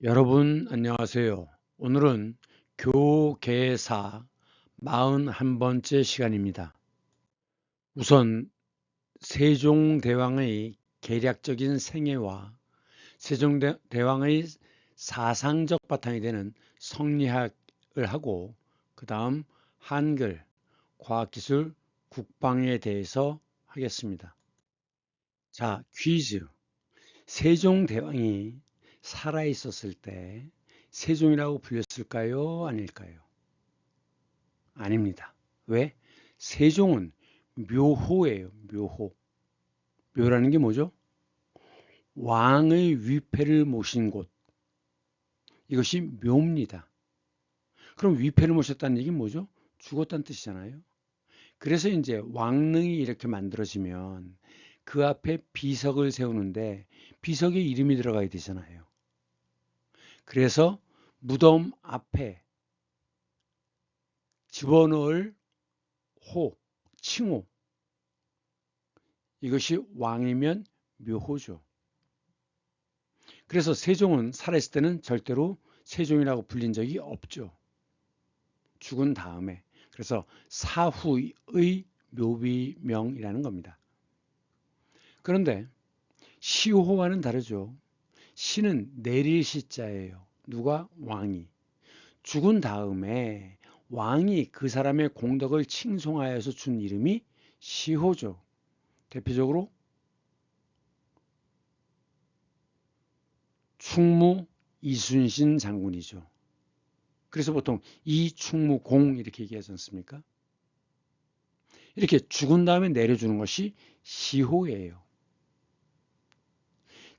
여러분 안녕하세요. 오늘은 교계사 41번째 시간입니다. 우선 세종대왕의 계략적인 생애와 세종대왕의 사상적 바탕이 되는 성리학을 하고 그 다음 한글, 과학기술, 국방에 대해서 하겠습니다. 자, 퀴즈. 세종대왕이 살아있었을 때 세종이라고 불렸을까요? 아닐까요? 아닙니다. 왜? 세종은 묘호예요. 묘호. 묘라는 게 뭐죠? 왕의 위패를 모신 곳. 이것이 묘입니다. 그럼 위패를 모셨다는 얘기는 뭐죠? 죽었다는 뜻이잖아요. 그래서 이제 왕릉이 이렇게 만들어지면 그 앞에 비석을 세우는데 비석에 이름이 들어가야 되잖아요. 그래서 무덤 앞에 집어넣을 호, 칭호. 이것이 왕이면 묘호죠. 그래서 세종은 살아있을 때는 절대로 세종이라고 불린 적이 없죠. 죽은 다음에. 그래서 사후의 묘비명이라는 겁니다. 그런데 시호와는 다르죠. 시는 내릴 시자예요. 누가? 왕이. 죽은 다음에 왕이 그 사람의 공덕을 칭송하여서 준 이름이 시호죠. 대표적으로 충무 이순신 장군이죠. 그래서 보통 이충무공 이렇게 얘기하지 않습니까? 이렇게 죽은 다음에 내려주는 것이 시호예요.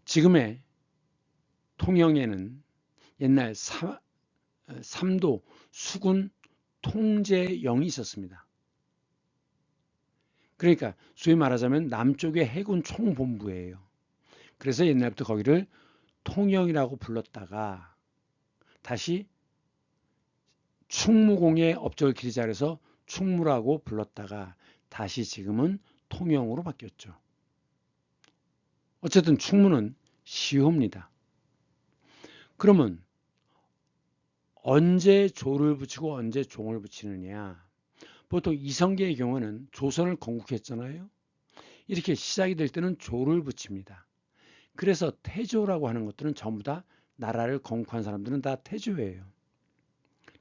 지금의 통영에는 옛날 삼도 수군 통제영이 있었습니다. 그러니까 소위 말하자면 남쪽의 해군 총본부예요. 그래서 옛날부터 거기를 통영이라고 불렀다가 다시 충무공의 업적을 기리자 그래서 충무라고 불렀다가 다시 지금은 통영으로 바뀌었죠. 어쨌든 충무는 시호입니다. 그러면 언제 조를 붙이고 언제 종을 붙이느냐? 보통 이성계의 경우는 조선을 건국했잖아요. 이렇게 시작이 될 때는 조를 붙입니다. 그래서 태조라고 하는 것들은 전부 다 나라를 건국한 사람들은 다 태조예요.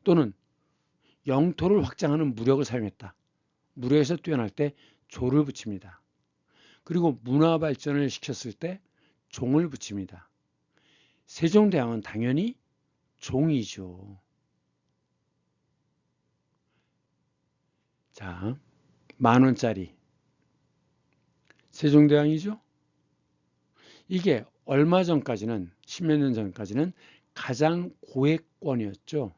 또는 영토를 확장하는 무력을 사용했다. 무력에서 뛰어날 때 조를 붙입니다. 그리고 문화 발전을 시켰을 때 종을 붙입니다. 세종대왕은 당연히 종이죠. 자, 10,000원짜리 세종대왕이죠. 이게 얼마 전까지는 10몇 년 전까지는 가장 고액권이었죠.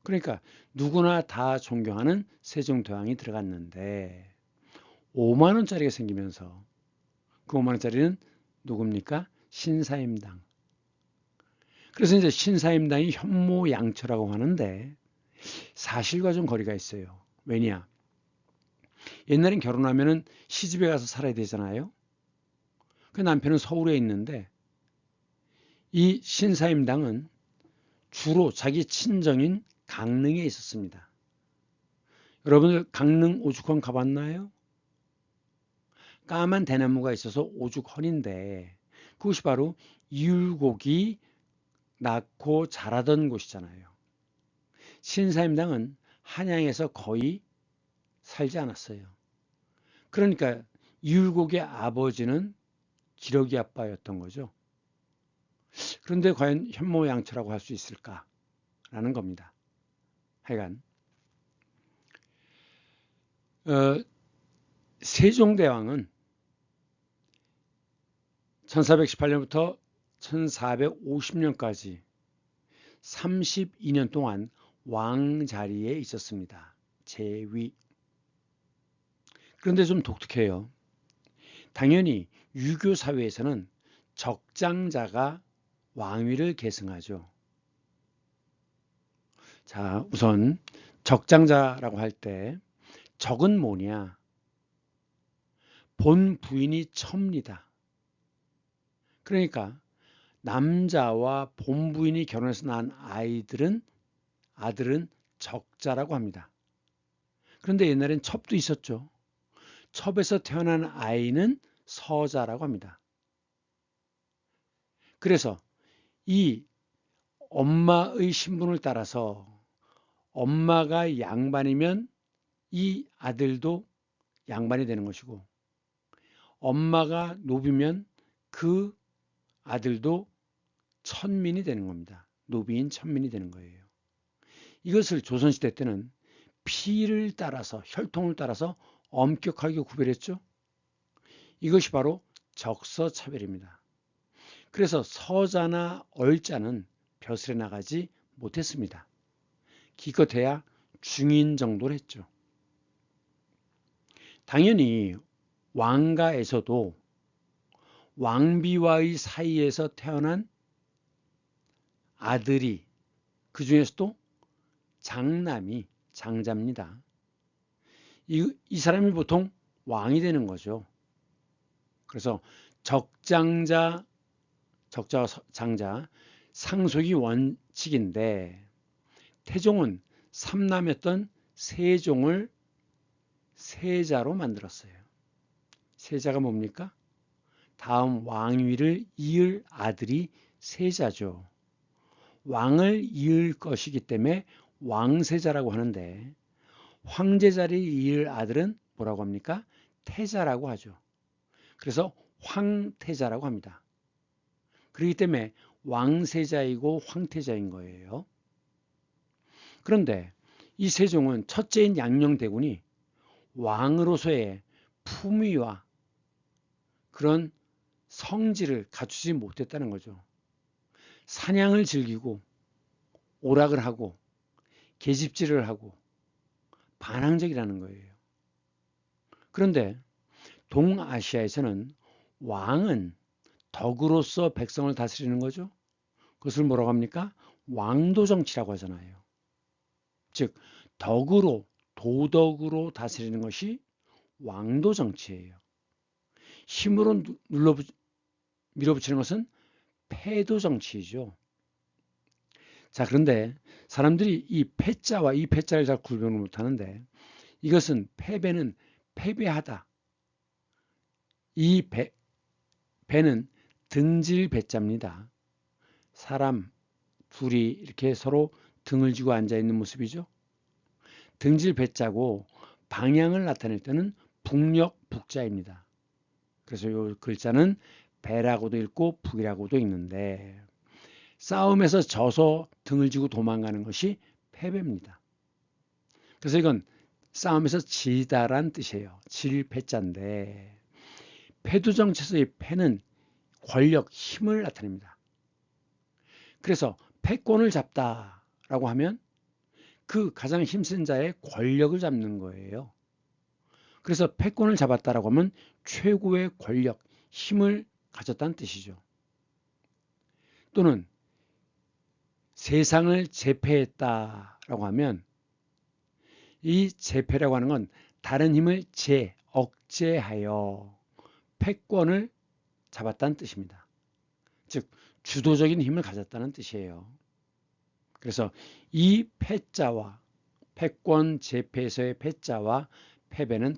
그러니까 누구나 다 존경하는 세종대왕이 들어갔는데 5만 원짜리가 생기면서 그 5만 원짜리는 누굽니까? 신사임당. 그래서 이제 신사임당이 현모양처라고 하는데 사실과 좀 거리가 있어요. 왜냐? 옛날엔 결혼하면은 시집에 가서 살아야 되잖아요. 그 남편은 서울에 있는데 이 신사임당은 주로 자기 친정인 강릉에 있었습니다. 여러분들 강릉 오죽헌 가봤나요? 까만 대나무가 있어서 오죽헌인데 그것이 바로 이율곡이 낳고 자라던 곳이잖아요. 신사임당은 한양에서 거의 살지 않았어요. 그러니까 이율곡의 아버지는 기러기 아빠였던 거죠. 그런데 과연 현모양처라고 할 수 있을까라는 겁니다. 하여간 세종대왕은 1418년부터 1450년까지 32년 동안 왕 자리에 있었습니다. 제위. 그런데 좀 독특해요. 당연히 유교 사회에서는 적장자가 왕위를 계승하죠. 자, 우선 적장자라고 할 때 적은 뭐냐? 본 부인이 첩니다. 그러니까 남자와 본부인이 결혼해서 낳은 아들은 적자라고 합니다. 그런데 옛날엔 첩도 있었죠. 첩에서 태어난 아이는 서자라고 합니다. 그래서 이 엄마의 신분을 따라서 엄마가 양반이면 이 아들도 양반이 되는 것이고, 엄마가 노비면 그 아들도 천민이 되는 겁니다. 노비인 천민이 되는 거예요. 이것을 조선시대 때는 피를 따라서, 혈통을 따라서 엄격하게 구별했죠. 이것이 바로 적서차별입니다. 그래서 서자나 얼자는 벼슬에 나가지 못했습니다. 기껏해야 중인 정도를 했죠. 당연히 왕가에서도 왕비와의 사이에서 태어난 아들이, 그 중에서도 장자입니다. 이 사람이 보통 왕이 되는 거죠. 그래서 적장자, 적자와 장자, 상속이 원칙인데 태종은 삼남이었던 세종을 세자로 만들었어요. 세자가 뭡니까? 다음 왕위를 이을 아들이 세자죠. 왕을 이을 것이기 때문에 왕세자라고 하는데, 황제 자리를 이을 아들은 뭐라고 합니까? 태자라고 하죠. 그래서 황태자라고 합니다. 그렇기 때문에 왕세자이고 황태자인 거예요. 그런데 이 세종은 첫째인 양녕대군이 왕으로서의 품위와 그런 성질을 갖추지 못했다는 거죠. 사냥을 즐기고 오락을 하고 계집질을 하고 반항적이라는 거예요. 그런데 동아시아에서는 왕은 덕으로서 백성을 다스리는 거죠. 그것을 뭐라고 합니까? 왕도 정치라고 하잖아요. 즉 덕으로, 도덕으로 다스리는 것이 왕도 정치예요. 힘으로 밀어붙이는 것은 패도 정치이죠. 자, 그런데 사람들이 이 패자와 이 패자를 잘 구분을 못하는데, 이것은 패배는 패배하다. 이 배는 등질 배자입니다. 사람 둘이 이렇게 서로 등을 쥐고 앉아 있는 모습이죠. 등질 배자고 방향을 나타낼 때는 북력 북자입니다. 그래서 이 글자는 배라고도 읽고 북이라고도 읽는데, 싸움에서 져서 등을 쥐고 도망가는 것이 패배입니다. 그래서 이건 싸움에서 지다란 뜻이에요. 질 패자인데, 패두정치에서의 패는 권력, 힘을 나타냅니다. 그래서 패권을 잡다라고 하면 그 가장 힘센 자의 권력을 잡는 거예요. 그래서 패권을 잡았다라고 하면 최고의 권력, 힘을 가졌다는 뜻이죠. 또는 세상을 제패했다라고 하면, 이 제패라고 하는 건 다른 힘을 억제하여 패권을 잡았다는 뜻입니다. 즉 주도적인 힘을 가졌다는 뜻이에요. 그래서 이 패자와 패권 제패에서의 패자와 패배는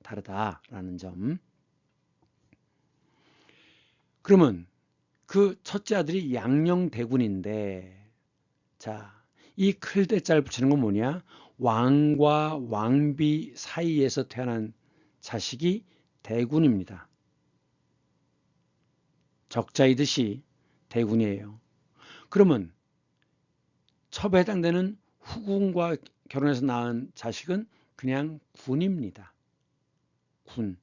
다르다라는 점. 그러면 그 첫째 아들이 양녕대군인데, 자, 이 클대자를 붙이는 건 뭐냐? 왕과 왕비 사이에서 태어난 자식이 대군입니다. 적자이듯이 대군이에요. 그러면 첩에 해당되는 후군과 결혼해서 낳은 자식은 그냥 군입니다. 군.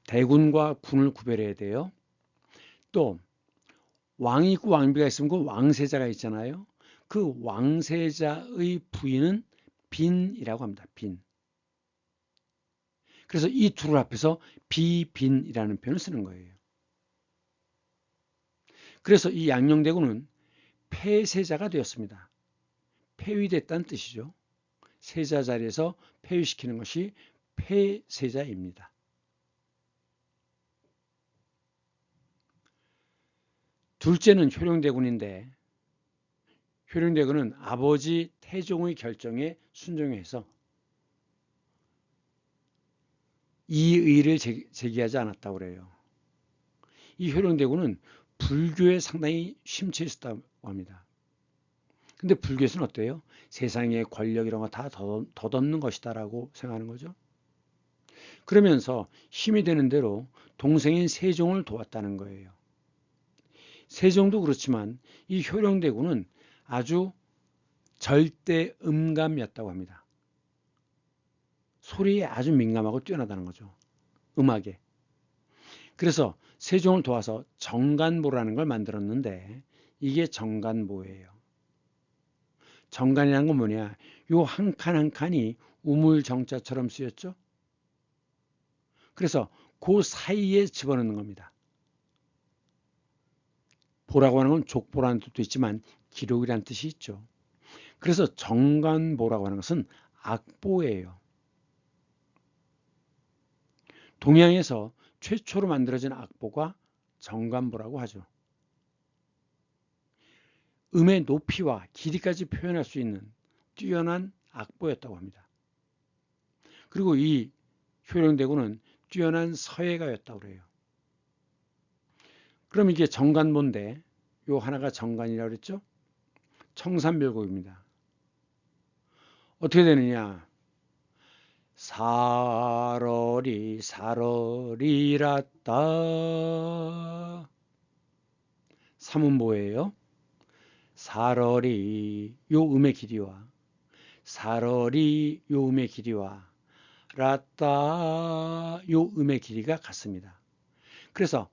대군과 군을 구별해야 돼요. 또 왕이 있고 왕비가 있으면 그 왕세자가 있잖아요. 그 왕세자의 부인은 빈이라고 합니다. 빈. 그래서 이 둘을 합해서 비빈이라는 표현을 쓰는 거예요. 그래서 이 양녕대군은 폐세자가 되었습니다. 폐위됐다는 뜻이죠. 세자 자리에서 폐위시키는 것이 폐세자입니다. 둘째는 효령대군인데 효령대군은 아버지 태종의 결정에 순종해서 이의를 제기하지 않았다고 그래요. 이 효령대군은 불교에 상당히 심취해 있었다고 합니다. 근데 불교에서는 어때요? 세상의 권력 이런 거 다 덧없는 것이다라고 생각하는 거죠. 그러면서 힘이 되는 대로 동생인 세종을 도왔다는 거예요. 세종도 그렇지만 이 효령대군은 아주 절대 음감이었다고 합니다. 소리에 아주 민감하고 뛰어나다는 거죠. 음악에. 그래서 세종을 도와서 정간보라는 걸 만들었는데 이게 정간보예요. 정간이라는 건 뭐냐? 요 한 칸 한 칸이 우물정자처럼 쓰였죠. 그래서 그 사이에 집어넣는 겁니다. 보라고 하는 건 족보라는 뜻도 있지만 기록이라는 뜻이 있죠. 그래서 정간보라고 하는 것은 악보예요. 동양에서 최초로 만들어진 악보가 정간보라고 하죠. 음의 높이와 길이까지 표현할 수 있는 뛰어난 악보였다고 합니다. 그리고 이 효령대군은 뛰어난 서예가였다고 그래요. 그럼 이게 정간보인데 요 하나가 정간이라고 그랬죠? 청산별곡입니다. 어떻게 되느냐? 사러리 사러리라따 삼음보예요. 사러리 요 음의 길이와 사러리 요 음의 길이와 라따 요 음의 길이가 같습니다. 그래서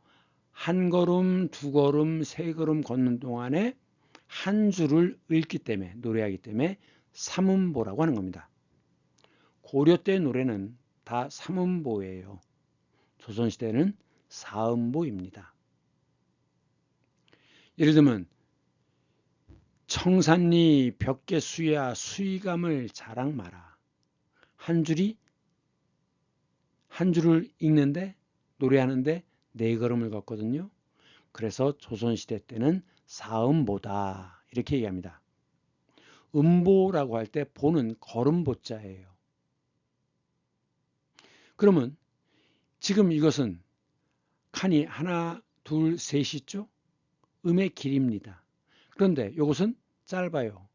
한 걸음, 두 걸음, 세 걸음 걷는 동안에 한 줄을 읽기 때문에 노래하기 때문에 삼음보라고 하는 겁니다. 고려 때 노래는 다 삼음보예요. 조선시대는 사음보입니다. 예를 들면 청산리 벽계 수야 수의감을 자랑 마라. 한 줄을 읽는데 노래하는데 네 걸음을 걷거든요. 그래서 조선시대 때는 사음보다 이렇게 얘기합니다. 음보라고 할 때 보는 걸음보자예요. 그러면 지금 이것은 칸이 하나, 둘, 셋 있죠? 음의 길이입니다. 그런데 이것은 짧아요.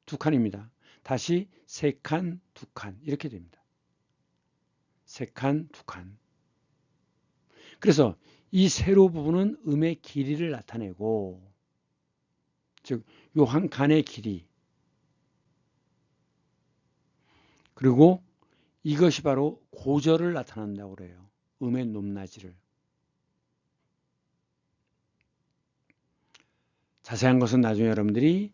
두 칸입니다. 다시 세 칸, 두 칸 이렇게 됩니다. 세 칸, 두 칸. 그래서 이 세로 부분은 음의 길이를 나타내고 즉 요 한 칸의 길이 그리고 이것이 바로 고절을 나타낸다고 그래요. 음의 높낮이를. 자세한 것은 나중에 여러분들이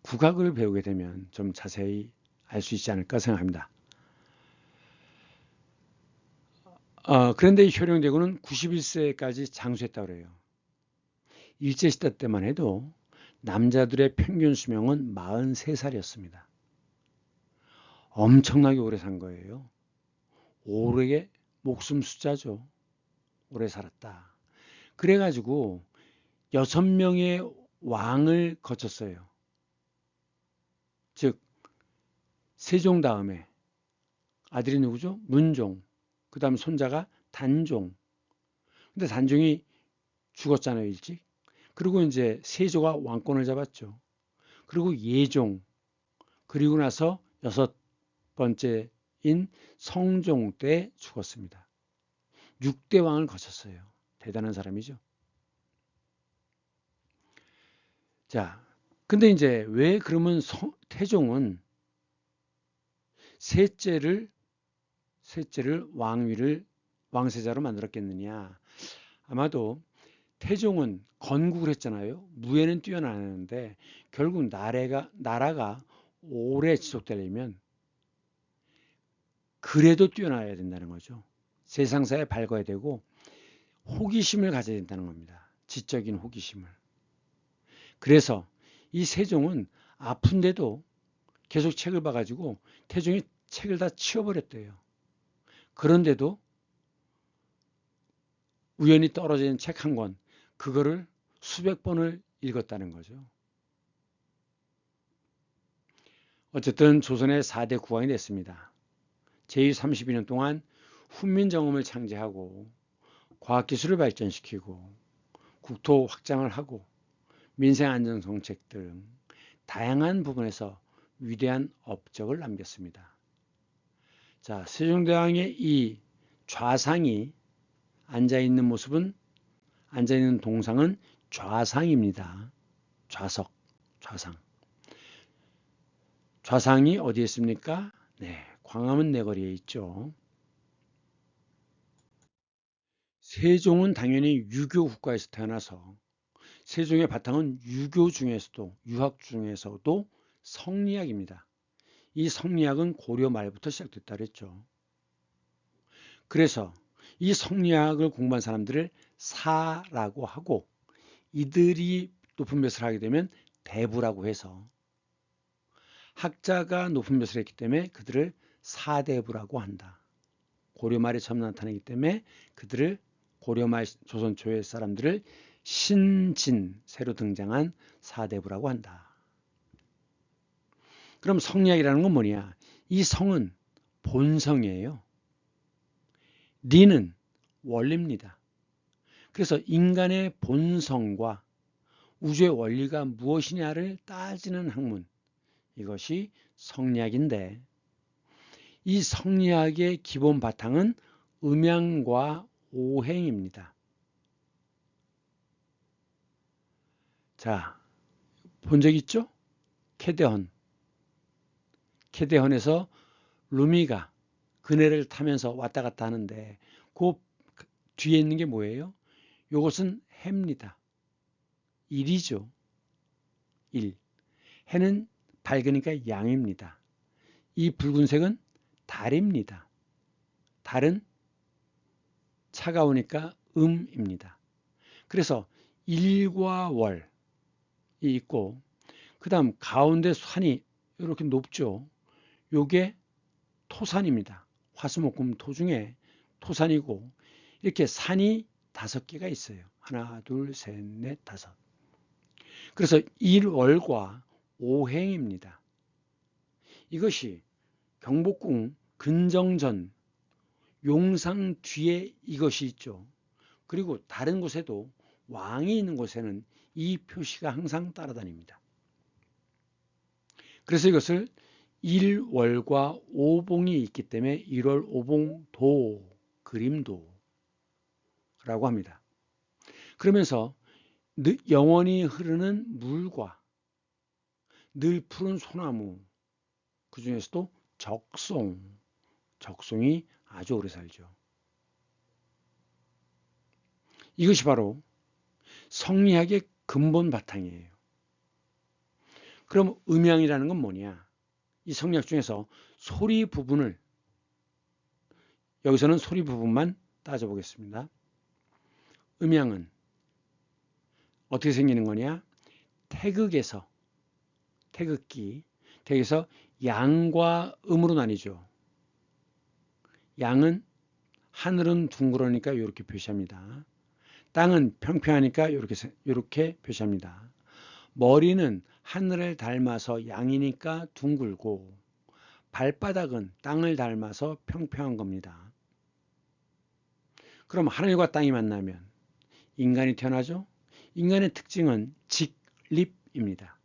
국악을 배우게 되면 좀 자세히 알 수 있지 않을까 생각합니다. 그런데 이 효령대군은 91세까지 장수했다고 그래요. 일제시대 때만 해도 남자들의 평균 수명은 43살이었습니다. 엄청나게 오래 산 거예요. 오래 목숨 숫자죠. 오래 살았다. 그래가지고 6명의 왕을 거쳤어요. 즉 세종 다음에 아들이 누구죠? 문종. 그 다음 손자가 단종. 근데 단종이 죽었잖아요, 일찍. 그리고 이제 세조가 왕권을 잡았죠. 그리고 예종. 그리고 나서 6번째인 성종 때 죽었습니다. 6대 왕을 거쳤어요. 대단한 사람이죠. 자, 근데 이제 왜 그러면 태종은 셋째를 왕세자로 만들었겠느냐? 아마도 태종은 건국을 했잖아요. 무예는 뛰어나는데 결국 나라가 오래 지속되려면 그래도 뛰어나야 된다는 거죠. 세상사에 밝아야 되고 호기심을 가져야 된다는 겁니다. 지적인 호기심을. 그래서 이 세종은 아픈데도 계속 책을 봐가지고 태종이 책을 다 치워버렸대요. 그런데도 우연히 떨어진 책 한 권, 그거를 수백 번을 읽었다는 거죠. 어쨌든 조선의 4대 국왕이 됐습니다. 제32년 동안 훈민정음을 창제하고 과학기술을 발전시키고 국토 확장을 하고 민생안전정책 등 다양한 부분에서 위대한 업적을 남겼습니다. 자, 세종대왕의 이 좌상이 앉아있는 동상은 좌상입니다. 좌석, 좌상. 좌상이 어디에 있습니까? 네, 광화문 내거리에 있죠. 세종은 당연히 유교 국가에서 태어나서 세종의 바탕은 유교 중에서도 유학 중에서도 성리학입니다. 이 성리학은 고려 말부터 시작됐다 그랬죠. 그래서 이 성리학을 공부한 사람들을 사라고 하고 이들이 높은 벼슬을 하게 되면 대부라고 해서 학자가 높은 벼슬을 했기 때문에 그들을 사대부라고 한다. 고려 말에 처음 나타나기 때문에 그들을 고려 말 조선 초의 사람들을 신진 새로 등장한 사대부라고 한다. 그럼 성리학이라는 건 뭐냐? 이 성은 본성이에요. 리는 원리입니다. 그래서 인간의 본성과 우주의 원리가 무엇이냐를 따지는 학문, 이것이 성리학인데 이 성리학의 기본 바탕은 음양과 오행입니다. 자, 본 적 있죠? 캐대헌에서 루미가 그네를 타면서 왔다 갔다 하는데 그 뒤에 있는 게 뭐예요? 이것은 해입니다. 일이죠. 일. 해는 밝으니까 양입니다. 이 붉은색은 달입니다. 달은 차가우니까 음입니다. 그래서 일과 월이 있고 그 다음 가운데 산이 이렇게 높죠. 요게 토산입니다. 화수목금토 중에 토산이고 이렇게 산이 5개가 있어요. 하나, 둘, 셋, 넷, 5. 그래서 일월과 오행입니다. 이것이 경복궁 근정전 용상 뒤에 이것이 있죠. 그리고 다른 곳에도 왕이 있는 곳에는 이 표시가 항상 따라다닙니다. 그래서 이것을 일월과 오봉이 있기 때문에 일월 오봉도, 그림도라고 합니다. 그러면서 영원히 흐르는 물과 늘 푸른 소나무, 그 중에서도 적송이 아주 오래 살죠. 이것이 바로 성리학의 근본 바탕이에요. 그럼 음양이라는 건 뭐냐? 이 성리학 중에서 소리 부분을 여기서는 소리 부분만 따져보겠습니다. 음양은 어떻게 생기는 거냐? 태극에서 태극에서 양과 음으로 나뉘죠. 양은 하늘은 둥그러니까 이렇게 표시합니다. 땅은 평평하니까 이렇게 표시합니다. 머리는 하늘을 닮아서 양이니까 둥글고 발바닥은 땅을 닮아서 평평한 겁니다. 그럼 하늘과 땅이 만나면 인간이 태어나죠? 인간의 특징은 직립입니다.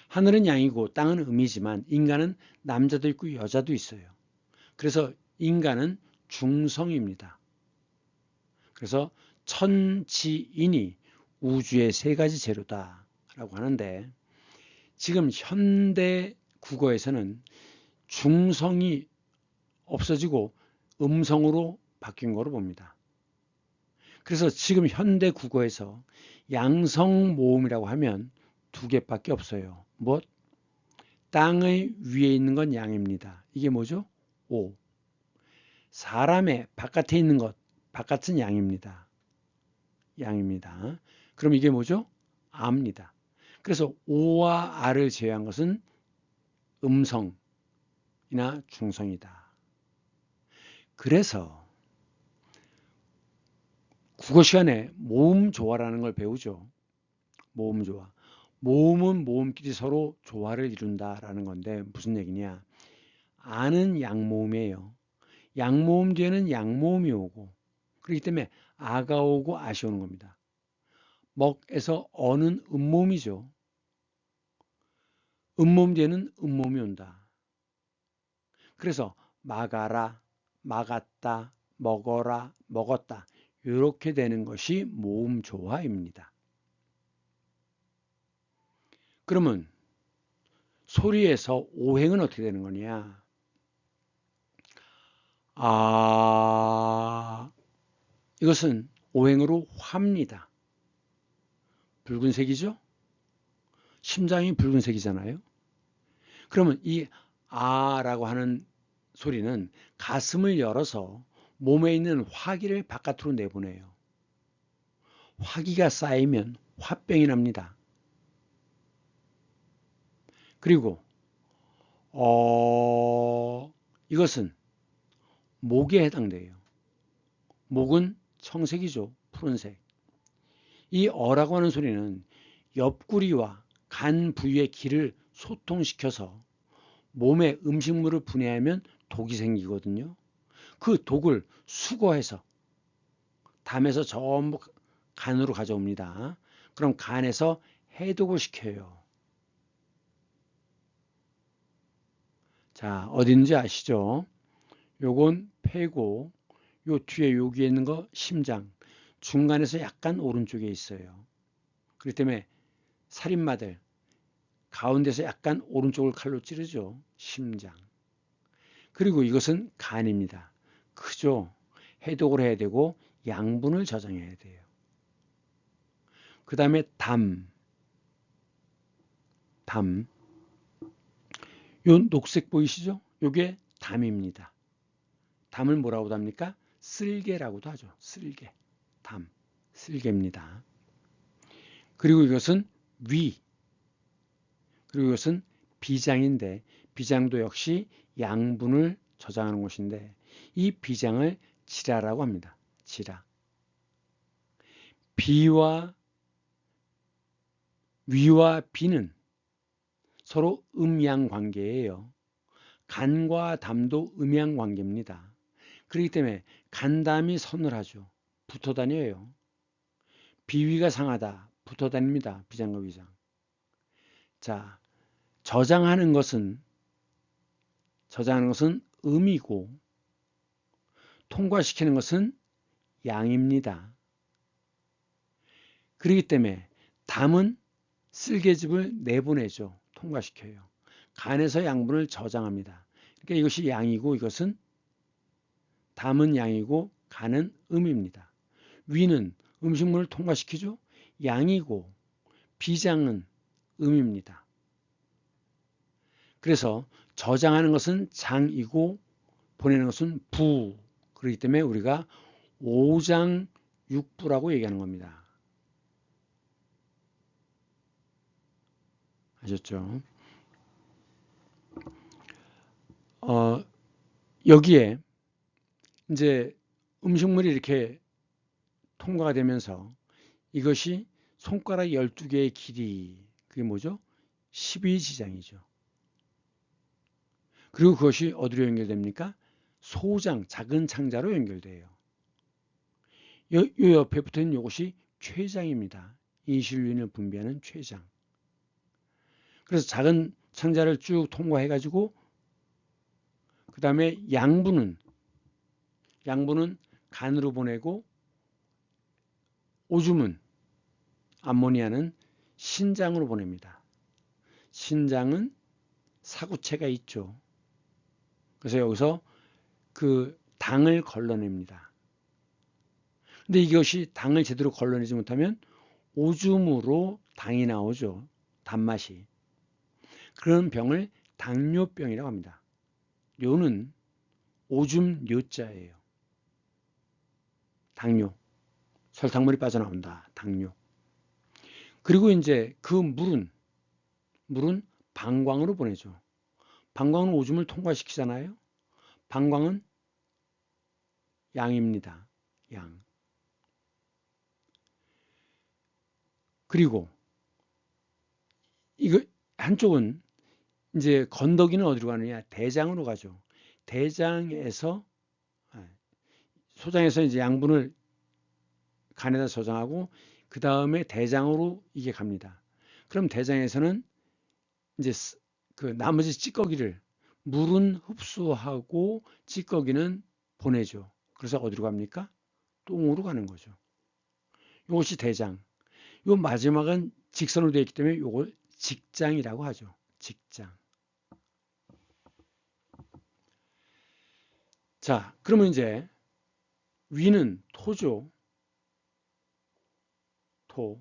하늘은 양이고 땅은 음이지만 인간은 남자도 있고 여자도 있어요. 그래서 인간은 중성입니다. 그래서 천지인이 우주의 3가지 재료다라고 하는데 지금 현대 국어에서는 중성이 없어지고 음성으로 바뀐 거로 봅니다. 그래서 지금 현대 국어에서 양성 모음이라고 하면 2개밖에 없어요. 뭐? 땅의 위에 있는 건 양입니다. 이게 뭐죠? 오. 사람의 바깥에 있는 것, 바깥은 양입니다. 그럼 이게 뭐죠? 아입니다. 그래서 오와 아를 제외한 것은 음성이나 중성이다. 그래서 국어 시간에 모음 조화라는 걸 배우죠. 모음 조화. 모음은 모음끼리 서로 조화를 이룬다라는 건데 무슨 얘기냐? 아는 양모음이에요. 양모음 뒤에는 양모음이 오고 그렇기 때문에 아가 오고 아시 오는 겁니다. 먹에서 어는 음모음이죠. 음모음 뒤에는 음모음이 온다. 그래서 막아라, 막았다, 먹어라, 먹었다. 이렇게 되는 것이 모음 조화입니다. 그러면 소리에서 오행은 어떻게 되는 거냐? 아, 이것은 오행으로 화입니다. 붉은색이죠? 심장이 붉은색이잖아요. 그러면 이 아라고 하는 소리는 가슴을 열어서 몸에 있는 화기를 바깥으로 내보내요. 화기가 쌓이면 화병이 납니다. 그리고 이것은 목에 해당돼요. 목은 청색이죠. 푸른색. 이 어라고 하는 소리는 옆구리와 간 부위의 기를 소통시켜서 몸에 음식물을 분해하면 독이 생기거든요. 그 독을 수거해서 담에서 전부 간으로 가져옵니다. 그럼 간에서 해독을 시켜요. 자, 어디 있는지 아시죠? 요건 폐고, 요 뒤에 여기에 있는 거 심장, 중간에서 약간 오른쪽에 있어요. 그렇기 때문에 살인마들 가운데서 약간 오른쪽을 칼로 찌르죠. 심장. 그리고 이것은 간입니다. 크죠? 해독을 해야 되고 양분을 저장해야 돼요. 그 다음에 담. 요 녹색 보이시죠? 요게 담입니다. 담을 뭐라고 합니까? 쓸개라고도 하죠. 쓸개. 담. 쓸개입니다. 그리고 이것은 위. 그리고 이것은 비장인데 비장도 역시 양분을 저장하는 곳인데 이 비장을 지라라고 합니다. 지라. 비와 위와 비는 서로 음양 관계예요. 간과 담도 음양 관계입니다. 그렇기 때문에 간담이 서늘하죠. 붙어 다녀요. 비위가 상하다. 붙어 다닙니다. 비장과 위장. 자, 저장하는 것은 음이고 통과시키는 것은 양입니다. 그렇기 때문에 담은 쓸개즙을 내보내죠. 통과시켜요. 간에서 양분을 저장합니다. 그러니까 이것이 양이고 이것은 담은 양이고 간은 음입니다. 위는 음식물을 통과시키죠. 양이고 비장은 음입니다. 그래서 저장하는 것은 장이고 보내는 것은 부. 그렇기 때문에 우리가 오장육부라고 얘기하는 겁니다. 아셨죠? 여기에 이제 음식물이 이렇게 통과가 되면서 이것이 손가락 12개의 길이, 그게 뭐죠? 12지장이죠. 그리고 그것이 어디로 연결됩니까? 소장, 작은 창자로 연결돼요. 요 옆에 붙어 있는 이것이 췌장입니다. 인슐린을 분비하는 췌장. 그래서 작은 창자를 쭉 통과해가지고 그 다음에 양분은 간으로 보내고 오줌은 암모니아는 신장으로 보냅니다. 신장은 사구체가 있죠. 그래서 여기서 그 당을 걸러냅니다. 근데 이것이 당을 제대로 걸러내지 못하면 오줌으로 당이 나오죠. 단맛이. 그런 병을 당뇨병이라고 합니다. 뇨는 오줌 뇨자예요. 당뇨. 설탕물이 빠져나온다. 당뇨. 그리고 이제 그 물은 방광으로 보내죠. 방광은 오줌을 통과시키잖아요. 방광은 양입니다. 양. 그리고 이거 한쪽은 이제 건더기는 어디로 가느냐? 대장으로 가죠. 대장에서 소장에서 이제 양분을 간에다 저장하고 그 다음에 대장으로 이게 갑니다. 그럼 대장에서는 이제 그 나머지 찌꺼기를 물은 흡수하고 찌꺼기는 보내죠. 그래서 어디로 갑니까? 똥으로 가는 거죠. 이것이 대장. 요 마지막은 직선으로 되어 있기 때문에 이걸 직장이라고 하죠. 직장. 자, 그러면 이제 위는 토죠. 토.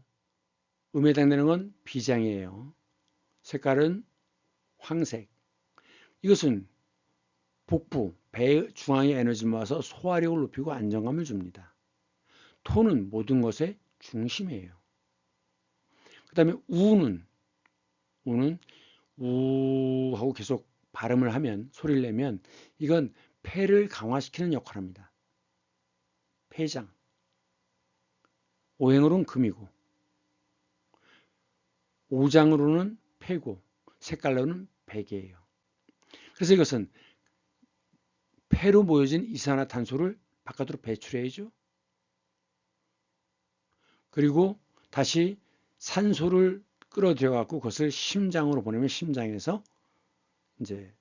음에 해당되는 건 비장이에요. 색깔은 황색. 이것은 복부, 배 중앙에 에너지를 모아서 소화력을 높이고 안정감을 줍니다. 토는 모든 것의 중심이에요. 그 다음에 우는 우 하고 계속 발음을 하면, 소리를 내면 이건 폐를 강화시키는 역할을 합니다. 폐장. 오행으로는 금이고, 오장으로는 폐고, 색깔로는 백이에요. 그래서 이것은 폐로 모여진 이산화탄소를 바깥으로 배출해야죠. 그리고 다시 산소를 끌어들여 갖고 그것을 심장으로 보내면 심장에서 이제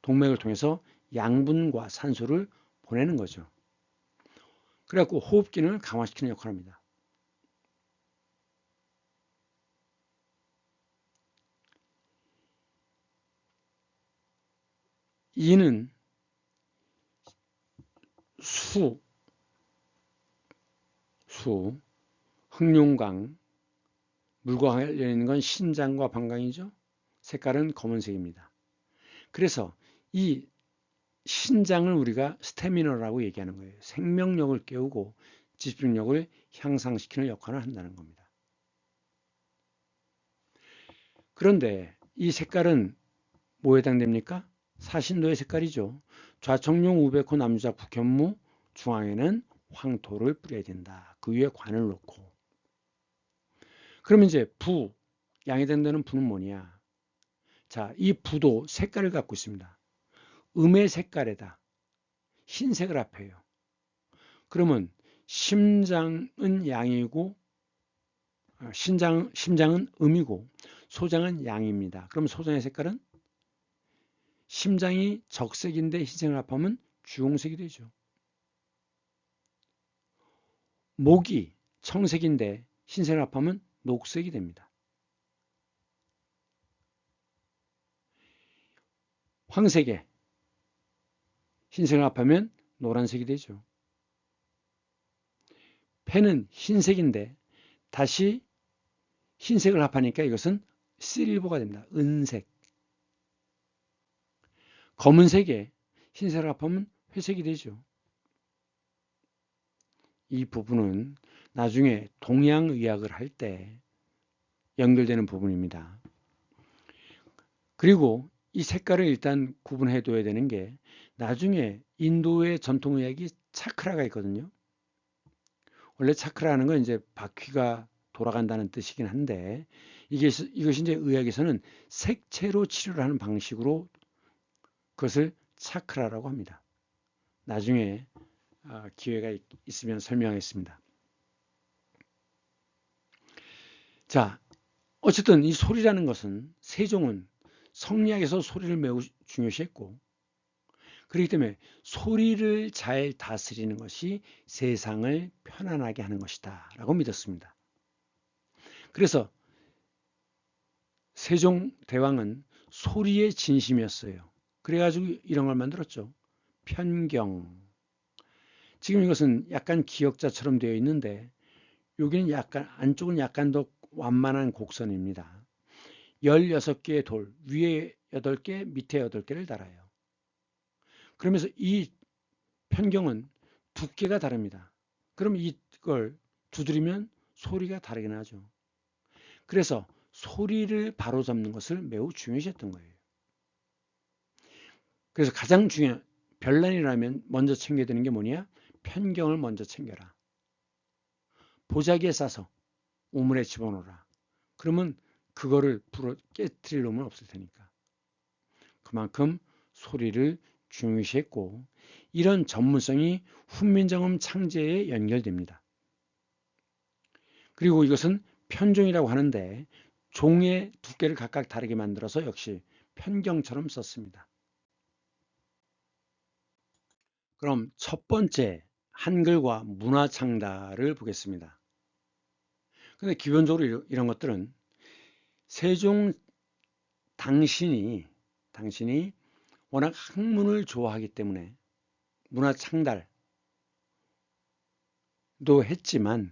동맥을 통해서 양분과 산소를 보내는 거죠. 그래갖고 호흡 기능을 강화시키는 역할을 합니다. 이는 수, 흑룡강, 물과 관련 있는 건 신장과 방광이죠. 색깔은 검은색입니다. 그래서 이 신장을 우리가 스태미너라고 얘기하는 거예요. 생명력을 깨우고 집중력을 향상시키는 역할을 한다는 겁니다. 그런데 이 색깔은 뭐에 해당됩니까? 사신도의 색깔이죠. 좌청룡 우백호 남주자 북현무 중앙에는 황토를 뿌려야 된다. 그 위에 관을 놓고. 그러면 이제 부, 양이 된다는 부는 뭐냐? 자, 이 부도 색깔을 갖고 있습니다. 음의 색깔에다 흰색을 합해요. 그러면 심장은 양이고, 심장은 음이고, 소장은 양입니다. 그럼 소장의 색깔은 심장이 적색인데 흰색을 합하면 주홍색이 되죠. 목이 청색인데 흰색을 합하면 녹색이 됩니다. 황색에 흰색을 합하면 노란색이 되죠. 폐는 흰색인데 다시 흰색을 합하니까 이것은 실버가 됩니다. 은색. 검은색에 흰색을 합하면 회색이 되죠. 이 부분은 나중에 동양의학을 할 때 연결되는 부분입니다. 그리고 이 색깔을 일단 구분해 둬야 되는 게, 나중에 인도의 전통의학이 차크라가 있거든요. 원래 차크라는 건 이제 바퀴가 돌아간다는 뜻이긴 한데, 이것이 이제 의학에서는 색채로 치료를 하는 방식으로 그것을 차크라라고 합니다. 나중에 기회가 있으면 설명하겠습니다. 자, 어쨌든 이 소리라는 것은, 세종은 성리학에서 소리를 매우 중요시했고, 그렇기 때문에 소리를 잘 다스리는 것이 세상을 편안하게 하는 것이다 라고 믿었습니다. 그래서 세종대왕은 소리의 진심이었어요. 그래가지고 이런 걸 만들었죠. 편경. 지금 이것은 약간 기역자처럼 되어 있는데, 여기는 약간, 안쪽은 약간 더 완만한 곡선입니다. 16개의 돌, 위에 8개, 밑에 8개를 달아요. 그러면서 이 편경은 두께가 다릅니다. 그럼 이걸 두드리면 소리가 다르게 나죠. 그래서 소리를 바로잡는 것을 매우 중요시했던 거예요. 그래서 가장 중요한, 별난이라면 먼저 챙겨야 되는 게 뭐냐? 편경을 먼저 챙겨라. 보자기에 싸서 우물에 집어넣어라. 그러면 그거를 불어 깨트릴 놈은 없을 테니까. 그만큼 소리를 중요시했고 이런 전문성이 훈민정음 창제에 연결됩니다. 그리고 이것은 편종이라고 하는데 종의 두께를 각각 다르게 만들어서 역시 편경처럼 썼습니다. 그럼 첫 번째 한글과 문화 창달을 보겠습니다. 근데 기본적으로 이런 것들은 세종 당신이 워낙 학문을 좋아하기 때문에 문화 창달도 했지만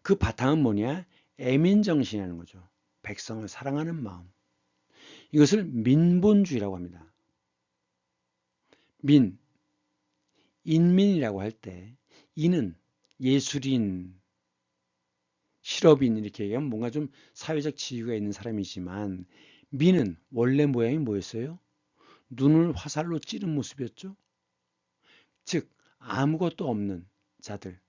그 바탕은 뭐냐? 애민정신이라는 거죠. 백성을 사랑하는 마음. 이것을 민본주의라고 합니다. 인민이라고 할 때 인은 예술인, 실업인 이렇게 얘기하면 뭔가 좀 사회적 지위가 있는 사람이지만 민은 원래 모양이 뭐였어요? 눈을 화살로 찌른 모습이었죠. 즉 아무것도 없는 자들,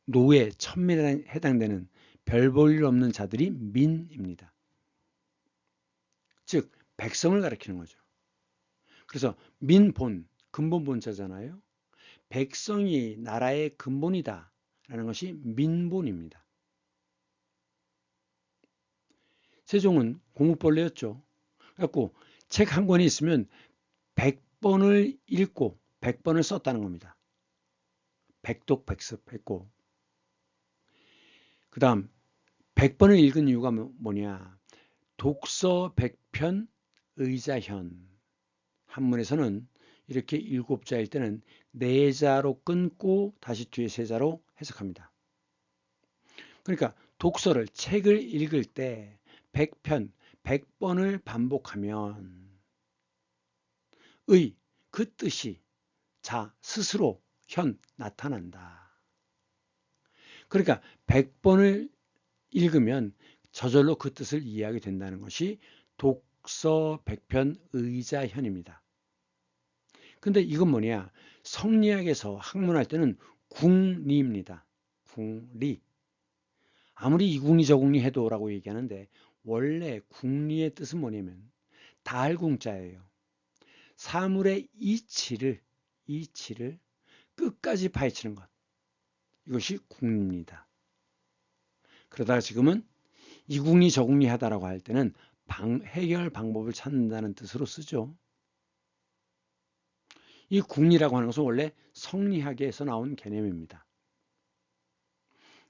노예, 천민에 해당되는 별 볼 일 없는 자들이 민입니다. 즉 백성을 가리키는 거죠. 그래서 민본, 근본 본자잖아요. 백성이 나라의 근본이다 라는 것이 민본입니다. 세종은 공부벌레였죠. 그래갖고 책 한 권이 있으면 100번을 읽고 100번을 썼다는 겁니다. 백독백습했고 그 다음 100번을 읽은 이유가 뭐냐? 독서 100편 의자현. 한문에서는 이렇게 7자일 때는 4자로 끊고 다시 뒤에 3자로 해석합니다. 그러니까 독서를, 책을 읽을 때 100편, 100번을 반복하면 그 뜻이 스스로 나타난다. 그러니까 100번을 읽으면 저절로 그 뜻을 이해하게 된다는 것이 독서 100편 의자현입니다. 근데 이건 뭐냐? 성리학에서 학문할 때는 궁리입니다. 궁리. 아무리 이궁리 저궁리 해도 라고 얘기하는데 원래 궁리의 뜻은 뭐냐면 달궁자예요. 사물의 이치를 끝까지 파헤치는 것. 이것이 궁리입니다. 그러다가 지금은 이궁리 저궁리 하다라고 할 때는 해결 방법을 찾는다는 뜻으로 쓰죠. 이 궁리라고 하는 것은 원래 성리학에서 나온 개념입니다.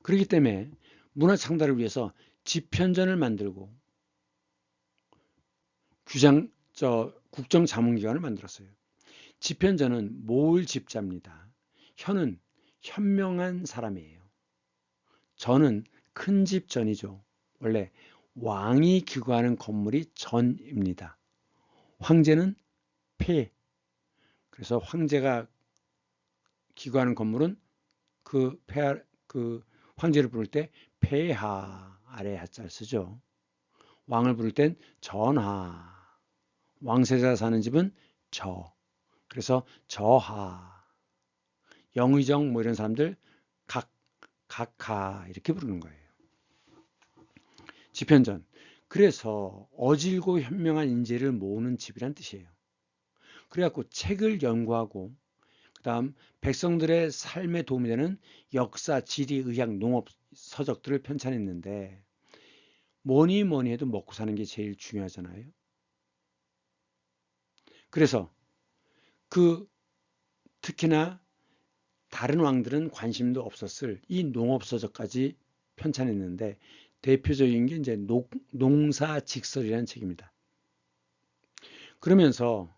그렇기 때문에 문화 창달을 위해서 집현전을 만들고 국정자문기관을 만들었어요. 집현전은 모을 집자입니다. 현은 현명한 사람이에요. 전은 큰 집 전이죠. 원래 왕이 기거하는 건물이 전입니다. 황제는 폐. 그래서 황제가 기거하는 건물은 그 황제를 부를 때 폐하 아래 하자를 쓰죠. 왕을 부를 땐 전하. 왕세자 사는 집은 그래서 저하. 영의정 이런 사람들 각하 이렇게 부르는 거예요. 집현전. 그래서 어질고 현명한 인재를 모으는 집이란 뜻이에요. 그래갖고 책을 연구하고 그다음 백성들의 삶에 도움이 되는 역사, 지리, 의학, 농업 서적들을 편찬했는데 뭐니 해도 먹고 사는 게 제일 중요하잖아요. 그래서 특히나 다른 왕들은 관심도 없었을 이 농업 서적까지 편찬했는데 대표적인 게 이제 농사직설이라는 책입니다. 그러면서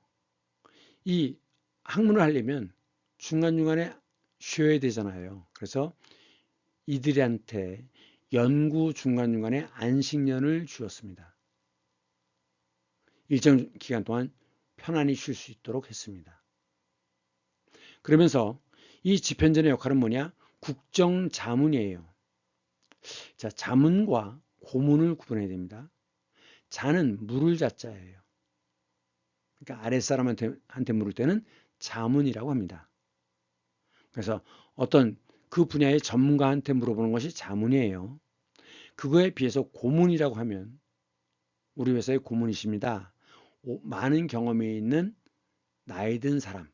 이 학문을 하려면 중간중간에 쉬어야 되잖아요. 그래서 이들한테 연구 중간중간에 안식년을 주었습니다. 일정 기간 동안 편안히 쉴 수 있도록 했습니다. 그러면서 이 집현전의 역할은 뭐냐? 국정자문이에요. 자, 자문과 고문을 구분해야 됩니다. 자는 물을 자자예요. 그러니까 아랫사람한테 물을 때는 자문이라고 합니다. 그래서 어떤 그 분야의 전문가한테 물어보는 것이 자문이에요. 그거에 비해서 고문이라고 하면 우리 회사의 고문이십니다. 많은 경험이 있는 나이 든 사람,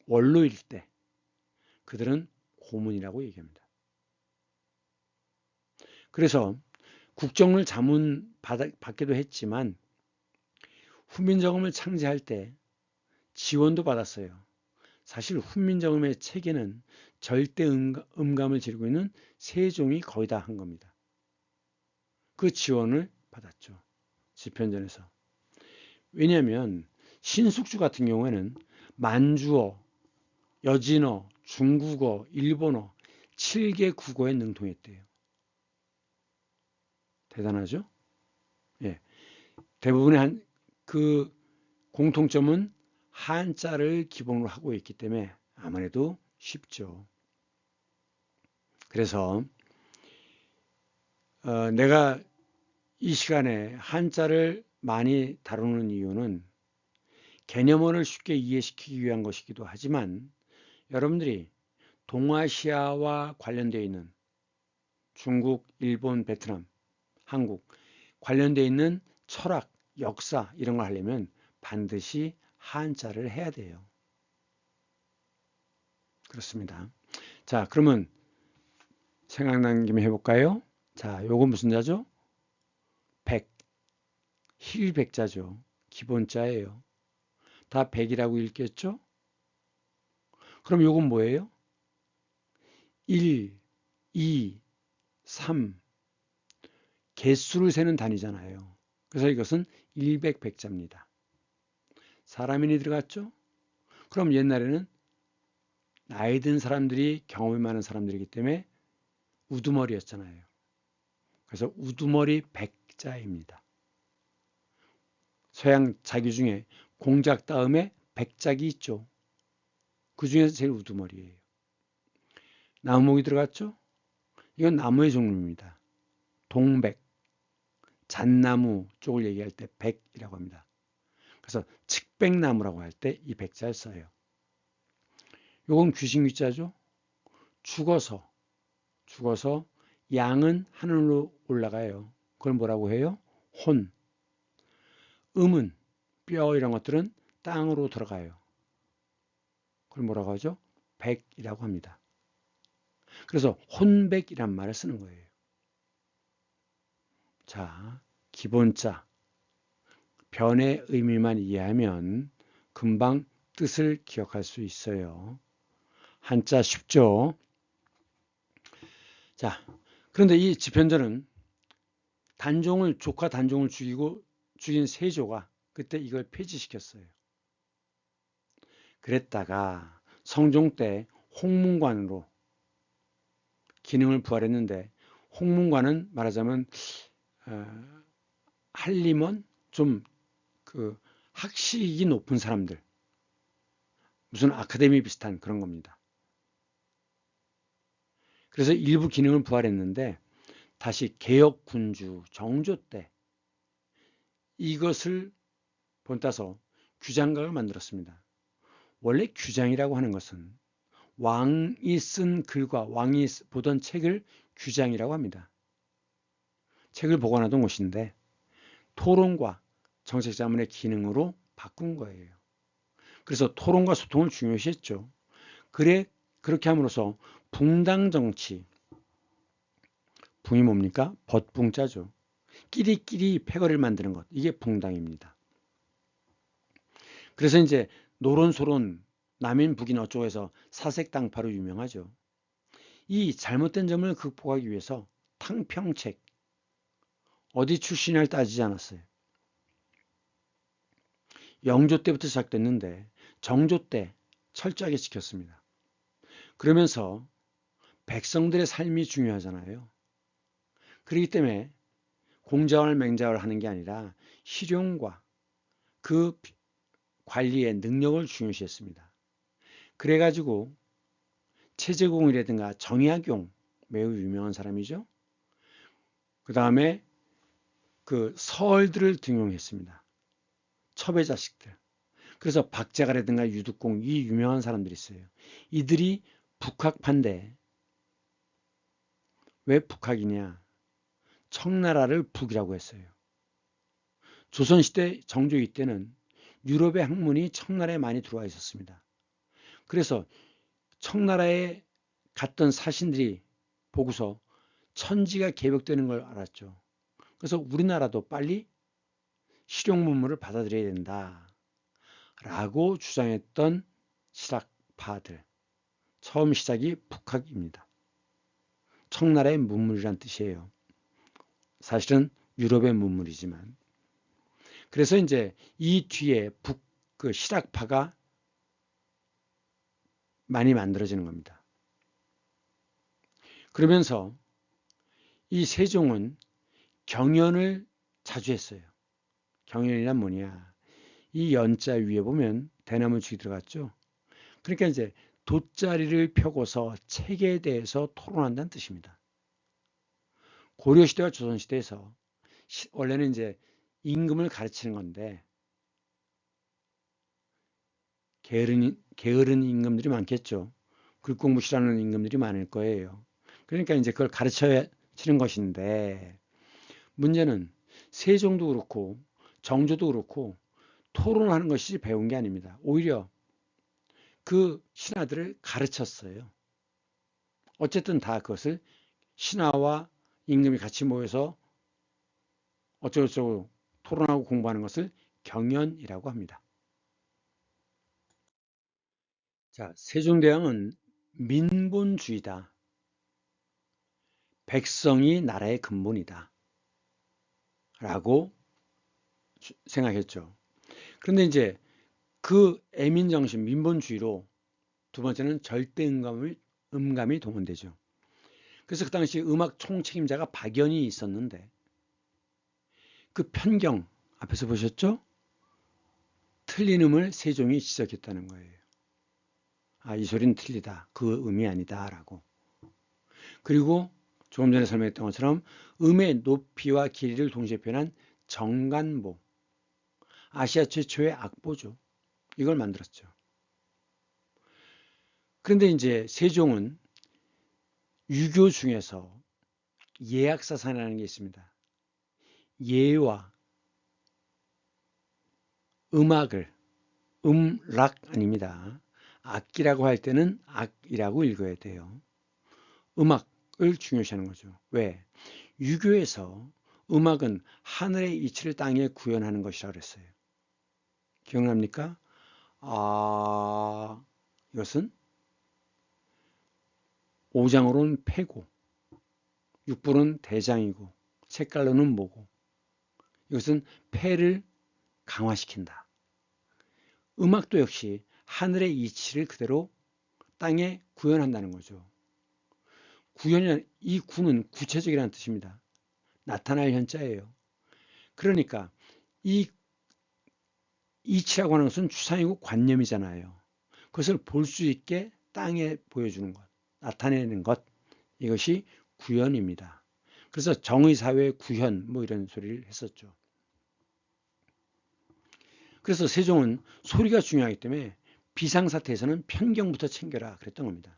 원로일 때 그들은 고문이라고 얘기합니다. 그래서 국정을 자문 받기도 했지만 훈민정음을 창제할 때 지원도 받았어요. 사실 훈민정음의 체계는 절대 음감을 지르고 있는 세종이 거의 다 한 겁니다. 그 지원을 받았죠. 집현전에서. 왜냐하면 신숙주 같은 경우에는 만주어, 여진어, 중국어, 일본어 7개 국어에 능통했대요. 대단하죠? 예. 대부분의 그 공통점은 한자를 기본으로 하고 있기 때문에 아무래도 쉽죠. 그래서 내가 이 시간에 한자를 많이 다루는 이유는 개념어를 쉽게 이해시키기 위한 것이기도 하지만 여러분들이 동아시아와 관련되어 있는 중국, 일본, 베트남, 한국 관련되어 있는 철학, 역사 이런 걸 하려면 반드시 한자를 해야 돼요. 그렇습니다. 자, 그러면 생각난 김에 해볼까요? 자, 요거 무슨 자죠? 백, 힐백자죠. 기본자예요. 다 100이라고 읽겠죠? 그럼 요건 뭐예요? 1, 2, 3 개수를 세는 단위잖아요. 그래서 이것은 100백자입니다. 사람인이 들어갔죠? 그럼 옛날에는 나이 든 사람들이 경험이 많은 사람들이기 때문에 우두머리였잖아요. 그래서 우두머리 백자입니다. 서양 자기 중에 공작 다음에 백작이 있죠. 그 중에서 제일 우두머리예요. 나무목이 들어갔죠? 이건 나무의 종류입니다. 동백, 잣나무 쪽을 얘기할 때 백이라고 합니다. 그래서 측백나무라고 할 때 이 백자를 써요. 요건 귀신귀자죠. 죽어서 양은 하늘로 올라가요. 그걸 뭐라고 해요? 혼. 음은 뼈 이런 것들은 땅으로 들어가요. 그걸 뭐라고 하죠? 백이라고 합니다. 그래서 혼백이란 말을 쓰는 거예요. 자, 기본자 변의 의미만 이해하면 금방 뜻을 기억할 수 있어요. 한자 쉽죠? 자, 그런데 이 집현전은 조카 단종을 죽인 세조가 그때 이걸 폐지시켰어요. 그랬다가 성종 때 홍문관으로 기능을 부활했는데 홍문관은 말하자면 한림원 좀 그 학식이 높은 사람들 무슨 아카데미 비슷한 그런 겁니다. 그래서 일부 기능을 부활했는데 다시 개혁군주 정조 때 이것을 본따서 규장각을 만들었습니다. 원래 규장이라고 하는 것은 왕이 쓴 글과 왕이 보던 책을 규장이라고 합니다. 책을 보관하던 곳인데 토론과 정책자문의 기능으로 바꾼 거예요. 그래서 토론과 소통을 중요시했죠. 그렇게 함으로써 붕당 정치, 붕이 뭡니까? 벗붕자죠. 끼리끼리 패거리를 만드는 것, 이게 붕당입니다. 그래서 이제 노론소론, 남인 북인 어쩌고 해서 사색당파로 유명하죠. 이 잘못된 점을 극복하기 위해서 탕평책, 어디 출신을 따지지 않았어요. 영조 때부터 시작됐는데 정조 때 철저하게 지켰습니다. 그러면서 백성들의 삶이 중요하잖아요. 그렇기 때문에 공자월 맹자월 하는 게 아니라 실용과 그 관리의 능력을 중요시했습니다. 그래가지고 체제공이라든가 정약용 매우 유명한 사람이죠. 그 다음에 그 서얼들을 등용했습니다. 첩의 자식들. 그래서 박자가라든가 유득공 이 유명한 사람들이 있어요. 이들이 북학파인데 왜 북학이냐? 청나라를 북이라고 했어요. 조선시대 정조위 때는 유럽의 학문이 청나라에 많이 들어와 있었습니다. 그래서 청나라에 갔던 사신들이 보고서 천지가 개벽되는 걸 알았죠. 그래서 우리나라도 빨리 실용문물을 받아들여야 된다 라고 주장했던 실학파들, 처음 시작이 북학입니다. 청나라의 문물이란 뜻이에요. 사실은 유럽의 문물이지만. 그래서 이제 이 뒤에 그 실학파가 많이 만들어지는 겁니다. 그러면서 이 세종은 경연을 자주 했어요. 경연이란 뭐냐? 이 연자 위에 보면 대나무 죽이 들어갔죠. 그러니까 이제 돗자리를 펴고서 책에 대해서 토론한다는 뜻입니다. 고려시대와 조선시대에서 원래는 이제 임금을 가르치는 건데 게으른 임금들이 많겠죠. 글공부 싫어하는 임금들이 많을 거예요. 그러니까 이제 그걸 가르쳐지는 것인데 문제는 세종도 그렇고 정조도 그렇고 토론하는 것이 배운 게 아닙니다. 오히려 그 신하들을 가르쳤어요. 어쨌든 다 그것을 신하와 임금이 같이 모여서 어쩌고저쩌고 토론하고 공부하는 것을 경연이라고 합니다. 자, 세종대왕은 민본주의다. 백성이 나라의 근본이다. 라고 생각했죠. 그런데 이제 그 애민정신, 민본주의로 두 번째는 음감이 동원되죠. 그래서 그 당시 음악 총책임자가 박연이 있었는데 그 편경 앞에서 보셨죠? 틀린 음을 세종이 지적했다는 거예요. 아, 이 소리는 틀리다. 그 음이 아니다. 라고. 그리고 조금 전에 설명했던 것처럼 음의 높이와 길이를 동시에 표현한 정간보. 아시아 최초의 악보죠. 이걸 만들었죠. 그런데 이제 세종은 유교 중에서 예악사상이라는 게 있습니다. 예와 음악을, 락 아닙니다. 악기라고 할 때는 악이라고 읽어야 돼요. 음악을 중요시하는 거죠. 왜? 유교에서 음악은 하늘의 이치를 땅에 구현하는 것이라고 그랬어요. 기억납니까? 이것은 오장으로는 패고, 육부로는 대장이고, 색깔로는 모고, 이것은 패를 강화시킨다. 음악도 역시 하늘의 이치를 그대로 땅에 구현한다는 거죠. 이 구는 구체적이라는 뜻입니다. 나타날 현자예요. 그러니까 이 이치라고 하는 것은 추상이고 관념이잖아요. 그것을 볼 수 있게 땅에 보여주는 것, 나타내는 것, 이것이 구현입니다. 그래서 정의사회 구현 뭐 이런 소리를 했었죠. 그래서 세종은 소리가 중요하기 때문에 비상사태에서는 편경부터 챙겨라 그랬던 겁니다.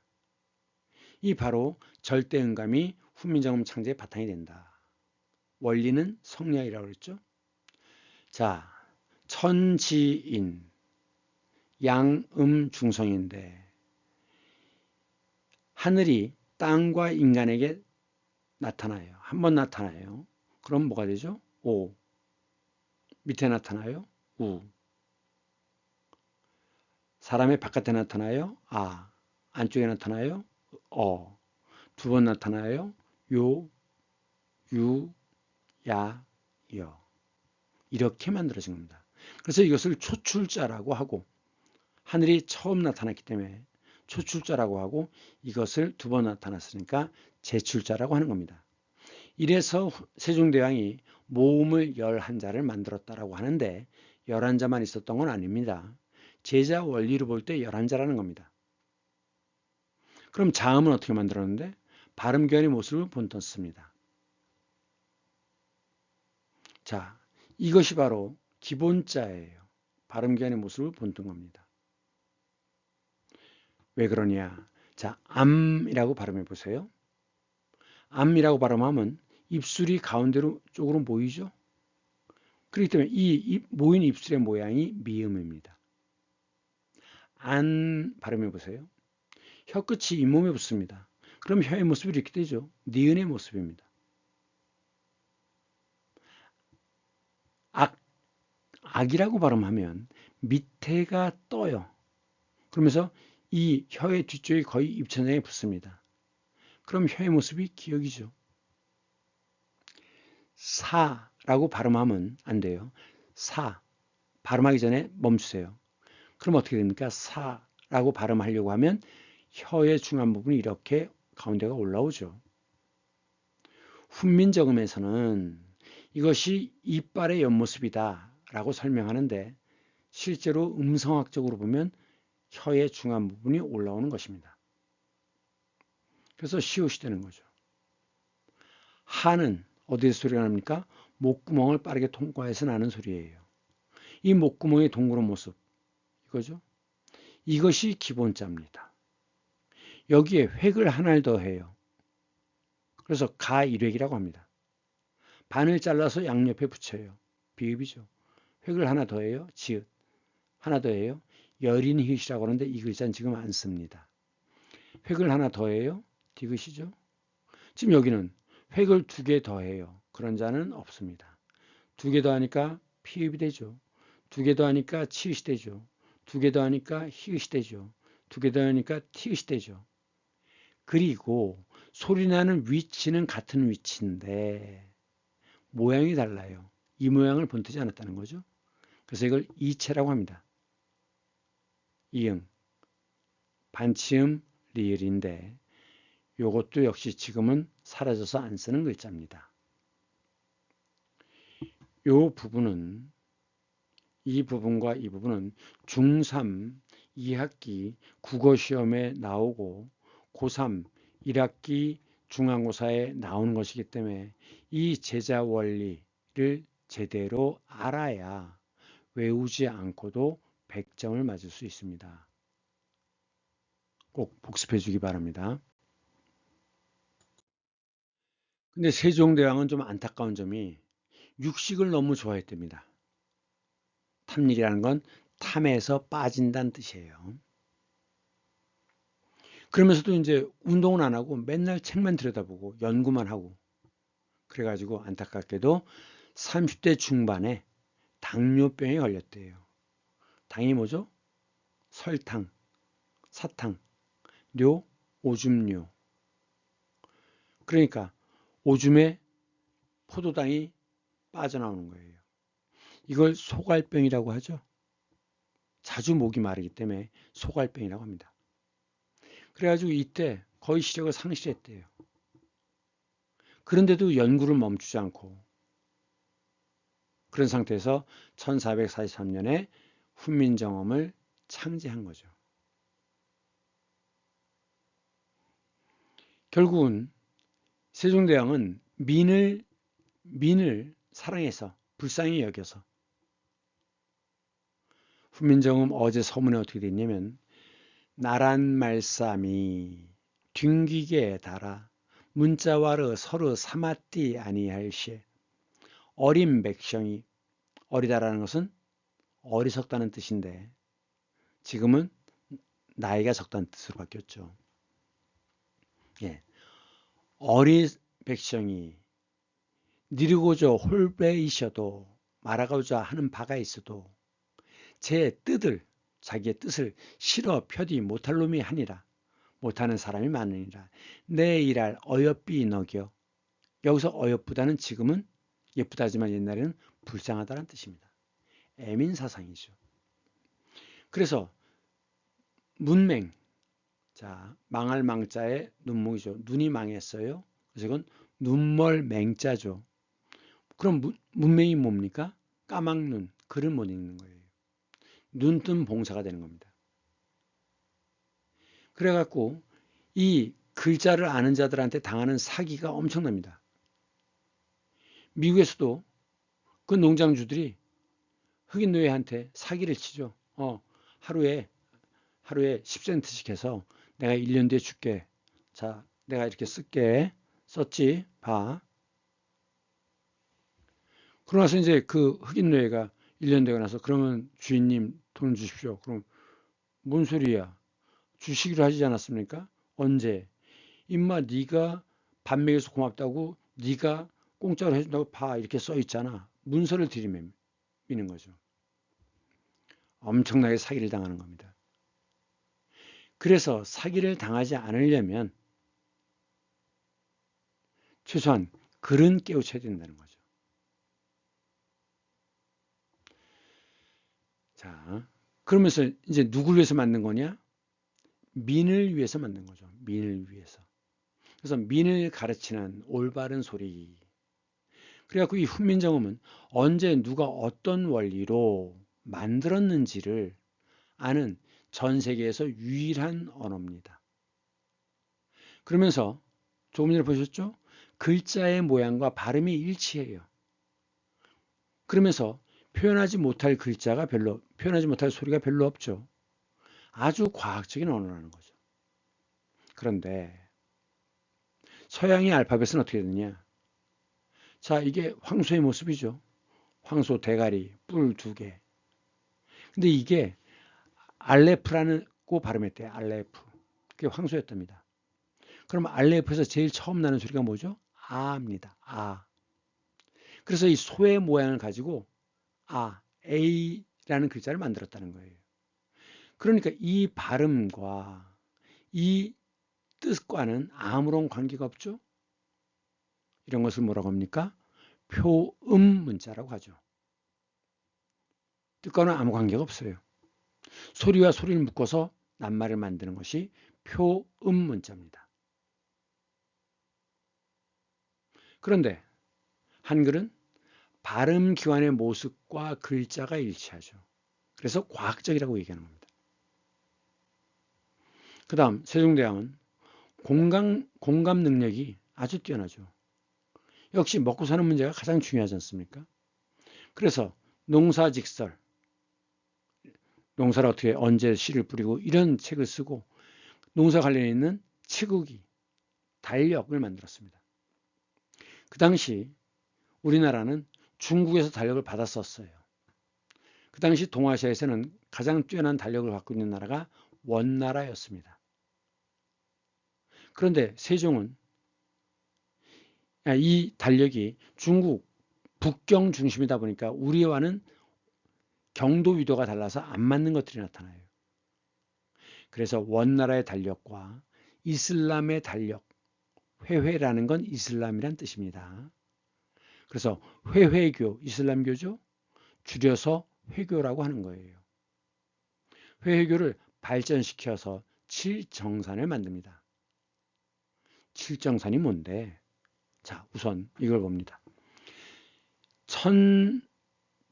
이 바로 절대음감이 훈민정음 창제의 바탕이 된다. 원리는 성리학이라고 그랬죠. 자, 천지인, 양음중성인데 하늘이 땅과 인간에게 나타나요. 한 번 나타나요. 그럼 뭐가 되죠? 오. 밑에 나타나요? 우. 사람의 바깥에 나타나요? 아. 안쪽에 나타나요? 어. 두 번 나타나요? 요, 유, 야, 여. 이렇게 만들어진 겁니다. 그래서 이것을 초출자라고 하고 하늘이 처음 나타났기 때문에 초출자라고 하고 이것을 두 번 나타났으니까 재출자라고 하는 겁니다. 이래서 세종대왕이 모음을 11자를 만들었다라고 하는데 11자만 있었던 건 아닙니다. 제자 원리로 볼 때 11자라는 겁니다. 그럼 자음은 어떻게 만들었는데? 발음교환의 모습을 본떴습니다. 자, 이것이 바로 기본자예요. 발음교환의 모습을 본뜬 겁니다. 왜 그러냐? 자, 암이라고 발음해 보세요. 암이라고 발음하면 입술이 가운데로 쪽으로 모이죠. 그렇기 때문에 이 모인 입술의 모양이 미음입니다. 안 발음해 보세요. 혀끝이 잇몸에 붙습니다. 그럼 혀의 모습이 이렇게 되죠. 니은의 모습입니다. 악이라고 발음하면 밑에가 떠요. 그러면서 이 혀의 뒤쪽이 거의 입천장에 붙습니다. 그럼 혀의 모습이 기역이죠. 사라고 발음하면 안 돼요. 사 발음하기 전에 멈추세요. 그럼 어떻게 됩니까? 사라고 발음하려고 하면 혀의 중간 부분이 이렇게 가운데가 올라오죠. 훈민정음에서는 이것이 이빨의 옆모습이다 라고 설명하는데 실제로 음성학적으로 보면 혀의 중간 부분이 올라오는 것입니다. 그래서 시옷이 되는 거죠. 하는 어디에서 소리가 납니까? 목구멍을 빠르게 통과해서 나는 소리예요. 이 목구멍의 동그란 모습 이거죠. 이것이 기본자입니다. 여기에 획을 하나를 더해요. 그래서 가일획이라고 합니다. 반을 잘라서 양옆에 붙여요. 비읍이죠. 획을 하나 더해요. 지읒. 하나 더해요. 여린 히읗이라고 하는데 이 글자는 지금 안 씁니다. 획을 하나 더해요. 디귿이죠. 지금 여기는 획을 2개 더해요. 그런 자는 없습니다. 2개 더하니까 피읍이 되죠. 2개 더하니까 치읓이 되죠. 2개 더하니까 히읗이 되죠. 2개 더하니까 티읕이 되죠. 그리고 소리 나는 위치는 같은 위치인데 모양이 달라요. 이 모양을 본뜨지 않았다는 거죠. 그래서 이걸 이체라고 합니다. 이응, 반치음 리을인데 이것도 역시 지금은 사라져서 안 쓰는 글자입니다. 이 부분과 이 부분은 중3 2학기 국어시험에 나오고 고3 1학기 중간고사에 나오는 것이기 때문에 이 제자 원리를 제대로 알아야 외우지 않고도 100점을 맞을 수 있습니다. 꼭 복습해 주기 바랍니다. 근데 세종대왕은 좀 안타까운 점이 육식을 너무 좋아했답니다. 탐일이라는 건 탐에서 빠진다는 뜻이에요. 그러면서도 이제 운동은 안 하고 맨날 책만 들여다보고 연구만 하고 그래가지고 안타깝게도 30대 중반에 당뇨병에 걸렸대요. 당이 뭐죠? 설탕, 사탕, 뇨, 오줌뇨. 그러니까 오줌에 포도당이 빠져나오는 거예요. 이걸 소갈병이라고 하죠. 자주 목이 마르기 때문에 소갈병이라고 합니다. 그래가지고 이때 거의 시력을 상실했대요. 그런데도 연구를 멈추지 않고 그런 상태에서 1443년에 훈민정음을 창제한 거죠. 결국은 세종대왕은 민을 사랑해서 불쌍히 여겨서 훈민정음 어제 서문에 어떻게 됐냐면 나란 말싸미 튕기게 달아 문자와르 서로 사마띠 아니할시에 어린 백성이 어리다라는 것은 어리석다는 뜻인데 지금은 나이가 적다는 뜻으로 바뀌었죠. 예. 어린 백성이 니르고자 홀배이셔도 말하고자 하는 바가 있어도 제 뜻을 자기의 뜻을 실어 펴디 못할 놈이 하니라 못하는 사람이 많으니라 내 일할 어여삐 너겨 여기서 어여쁘다는 지금은 예쁘다지만 옛날에는 불쌍하다는 뜻입니다. 애민사상이죠. 그래서 문맹 자 망할 망자의 눈목이죠. 눈이 망했어요. 그래서 이건 눈멀 맹자죠. 그럼 문맹이 뭡니까? 까막눈 글을 못 읽는 거예요. 눈뜬 봉사가 되는 겁니다. 그래갖고 이 글자를 아는 자들한테 당하는 사기가 엄청납니다. 미국에서도 그 농장주들이 흑인 노예한테 사기를 치죠. 하루에 10센트씩 해서 내가 1년 뒤에 줄게. 자, 내가 이렇게 쓸게. 썼지. 봐. 그러고 나서 이제 그 흑인 노예가 1년 되고 나서 그러면 주인님 돈 주십시오. 그럼 뭔 소리야? 주시기로 하지 않았습니까? 언제? 임마 네가 밥 먹여서 고맙다고 네가 공짜로 해준다고 봐 이렇게 써 있잖아. 문서를 들이미는 거죠. 엄청나게 사기를 당하는 겁니다. 그래서 사기를 당하지 않으려면 최소한 글은 깨우쳐야 된다는 거죠. 자, 그러면서 이제 누구를 위해서 만든 거냐? 민을 위해서 만든 거죠. 민을 위해서. 그래서 민을 가르치는 올바른 소리. 그래갖고 이 훈민정음은 언제 누가 어떤 원리로 만들었는지를 아는 전 세계에서 유일한 언어입니다. 그러면서 조금 전에 보셨죠? 글자의 모양과 발음이 일치해요. 그러면서 표현하지 못할 글자가 표현하지 못할 소리가 별로 없죠. 아주 과학적인 언어라는 거죠. 그런데 서양의 알파벳은 어떻게 되느냐? 자, 이게 황소의 모습이죠. 황소 대가리, 뿔 2개. 근데 이게 알레프라는 고 발음했대요. 알레프. 그게 황소였답니다. 그럼 알레프에서 제일 처음 나는 소리가 뭐죠? 아입니다. 아. 그래서 이 소의 모양을 가지고 A라는 글자를 만들었다는 거예요. 그러니까 이 발음과 이 뜻과는 아무런 관계가 없죠. 이런 것을 뭐라고 합니까? 표음 문자라고 하죠. 뜻과는 아무 관계가 없어요. 소리와 소리를 묶어서 낱말을 만드는 것이 표음 문자입니다. 그런데 한글은 발음 기관의 모습과 글자가 일치하죠. 그래서 과학적이라고 얘기하는 겁니다. 그 다음 세종대왕은 공감 능력이 아주 뛰어나죠. 역시 먹고 사는 문제가 가장 중요하지 않습니까? 그래서 농사직설, 농사를 어떻게 언제 씨를 뿌리고 이런 책을 쓰고 농사 관련해 있는 치국이 달력을 만들었습니다. 그 당시 우리나라는 중국에서 달력을 받았었어요. 그 당시 동아시아에서는 가장 뛰어난 달력을 갖고 있는 나라가 원나라였습니다. 그런데 세종은 이 달력이 중국 북경 중심이다 보니까 우리와는 경도 위도가 달라서 안 맞는 것들이 나타나요. 그래서 원나라의 달력과 이슬람의 달력, 회회라는 건 이슬람이란 뜻입니다. 그래서 회회교, 이슬람교죠. 줄여서 회교라고 하는 거예요. 회회교를 발전시켜서 칠정산을 만듭니다. 칠정산이 뭔데? 자, 우선 이걸 봅니다.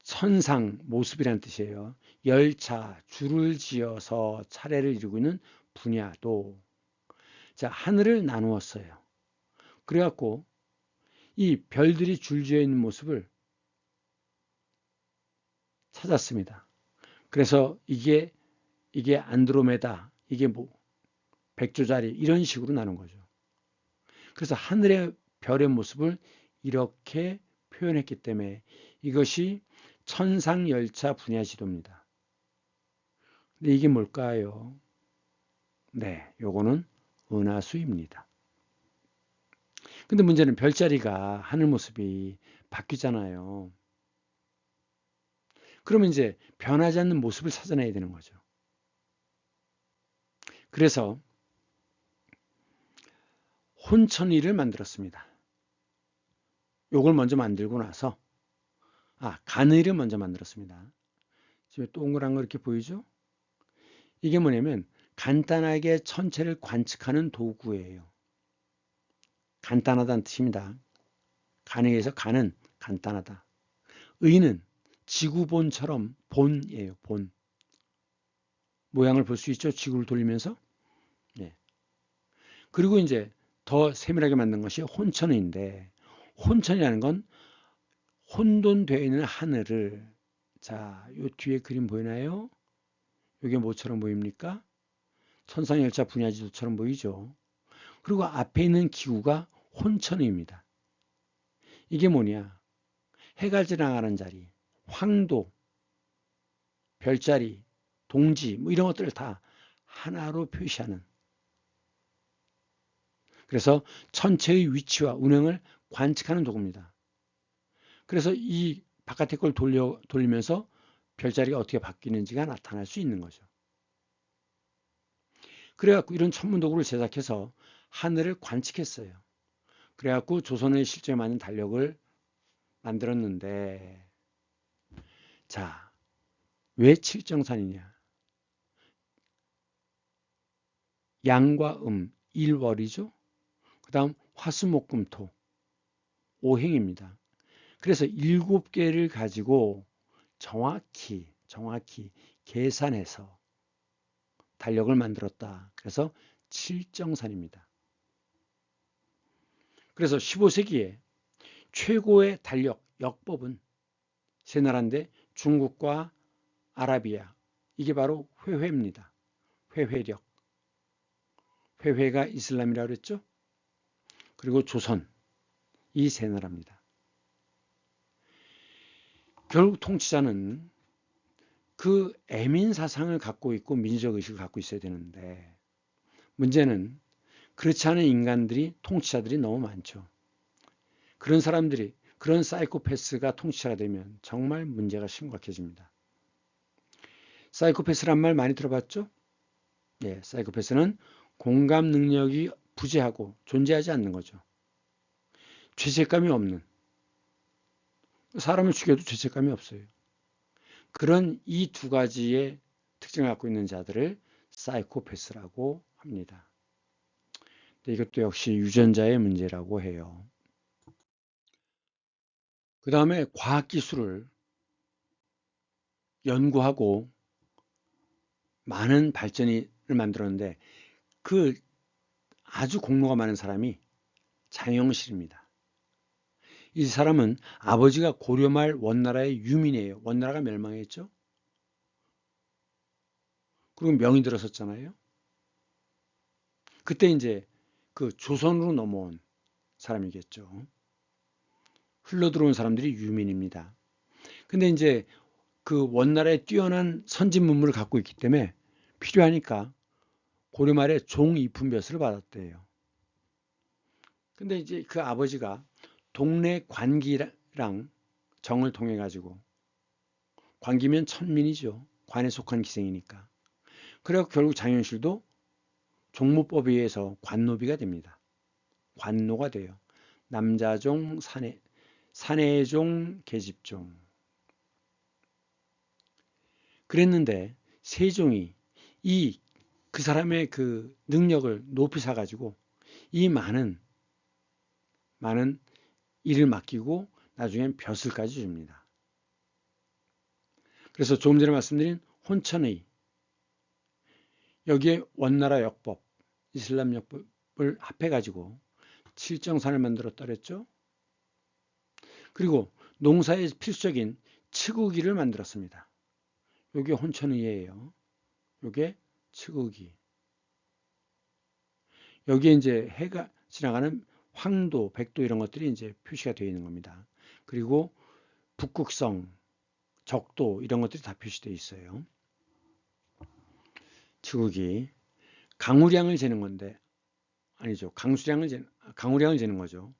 천상, 모습이라는 뜻이에요. 열차, 줄을 지어서 차례를 이루고 있는 분야도. 자, 하늘을 나누었어요. 그래갖고 이 별들이 줄지어 있는 모습을 찾았습니다. 그래서 이게 안드로메다, 이게 뭐 백조자리 이런 식으로 나눈 거죠. 그래서 하늘의 별의 모습을 이렇게 표현했기 때문에 이것이 천상열차 분야지도입니다. 근데 이게 뭘까요? 네, 요거는 은하수입니다. 근데 문제는 별자리가 하늘 모습이 바뀌잖아요. 그러면 이제 변하지 않는 모습을 찾아내야 되는 거죠. 그래서 혼천이를 만들었습니다. 요걸 먼저 만들고 나서 간의를 먼저 만들었습니다. 지금 동그란 거 이렇게 보이죠? 이게 뭐냐면 간단하게 천체를 관측하는 도구예요. 간단하다는 뜻입니다. 간에서 간은 간단하다. 의는 지구본처럼 본이에요. 본. 모양을 볼 수 있죠? 지구를 돌리면서. 네. 그리고 이제 더 세밀하게 만든 것이 혼천인데 혼천이라는 건 혼돈되어 있는 하늘을 자, 요 뒤에 그림 보이나요? 이게 뭐처럼 보입니까? 천상열차 분야지도처럼 보이죠. 그리고 앞에 있는 기구가 혼천입니다. 이게 뭐냐? 해가 지나가는 자리, 황도, 별자리, 동지 뭐 이런 것들을 다 하나로 표시하는, 그래서 천체의 위치와 운행을 관측하는 도구입니다. 그래서 이 바깥의 걸 돌리면서 별자리가 어떻게 바뀌는지가 나타날 수 있는 거죠. 그래갖고 이런 천문 도구를 제작해서 하늘을 관측했어요. 그래갖고 조선의 실정에 맞는 달력을 만들었는데, 자, 왜 칠정산이냐? 양과 일월이죠. 그 다음 화수목금토 5행입니다. 그래서 7개를 가지고 정확히 계산해서 달력을 만들었다. 그래서 칠정산입니다. 그래서 15세기에 최고의 달력 역법은 세 나라인데 중국과 아라비아, 이게 바로 회회입니다. 회회력. 회회가 이슬람이라고 그랬죠. 그리고 조선, 이 세 나라입니다. 결국 통치자는 그 애민 사상을 갖고 있고 민주적 의식을 갖고 있어야 되는데, 문제는 그렇지 않은 인간들이, 통치자들이 너무 많죠. 그런 사람들이, 그런 사이코패스가 통치자가 되면 정말 문제가 심각해집니다. 사이코패스란 말 많이 들어봤죠? 예, 사이코패스는 공감 능력이 부재하고 존재하지 않는 거죠. 죄책감이 없는, 사람을 죽여도 죄책감이 없어요. 그런 이 두 가지의 특징을 갖고 있는 자들을 사이코패스라고 합니다. 이것도 역시 유전자의 문제라고 해요. 그 다음에 과학기술을 연구하고 많은 발전을 만들었는데, 그 아주 공로가 많은 사람이 장영실입니다. 이 사람은 아버지가 고려말 원나라의 유민이에요. 원나라가 멸망했죠. 그리고 명이 들었었잖아요. 그때 이제 그 조선으로 넘어온 사람이겠죠. 흘러 들어온 사람들이 유민입니다. 근데 이제 그 원나라의 뛰어난 선진 문물을 갖고 있기 때문에 필요하니까 고려 말에 종이품벼슬을 받았대요. 근데 이제 그 아버지가 동네 관기랑 정을 통해 가지고, 관기면 천민이죠. 관에 속한 기생이니까. 그래서 결국 장현실도 종무법에 의해서 관노비가 됩니다. 관노가 돼요. 남자종, 사내종, 계집종. 그랬는데 세종이 그 사람의 그 능력을 높이 사가지고 이 많은 일을 맡기고 나중엔 벼슬까지 줍니다. 그래서 조금 전에 말씀드린 혼천의, 여기에 원나라 역법, 이슬람 역법을 합해가지고 칠정산을 만들었다 그랬죠. 그리고 농사에 필수적인 츠구기를 만들었습니다. 이게 혼천의예요. 이게 츠구기. 여기에 이제 해가 지나가는 황도, 백도 이런 것들이 이제 표시가 되어 있는 겁니다. 그리고 북극성, 적도 이런 것들이 다 표시되어 있어요. 츠구기. 강우량을 재는 건데, 아니죠. 강우량을 재는 거죠.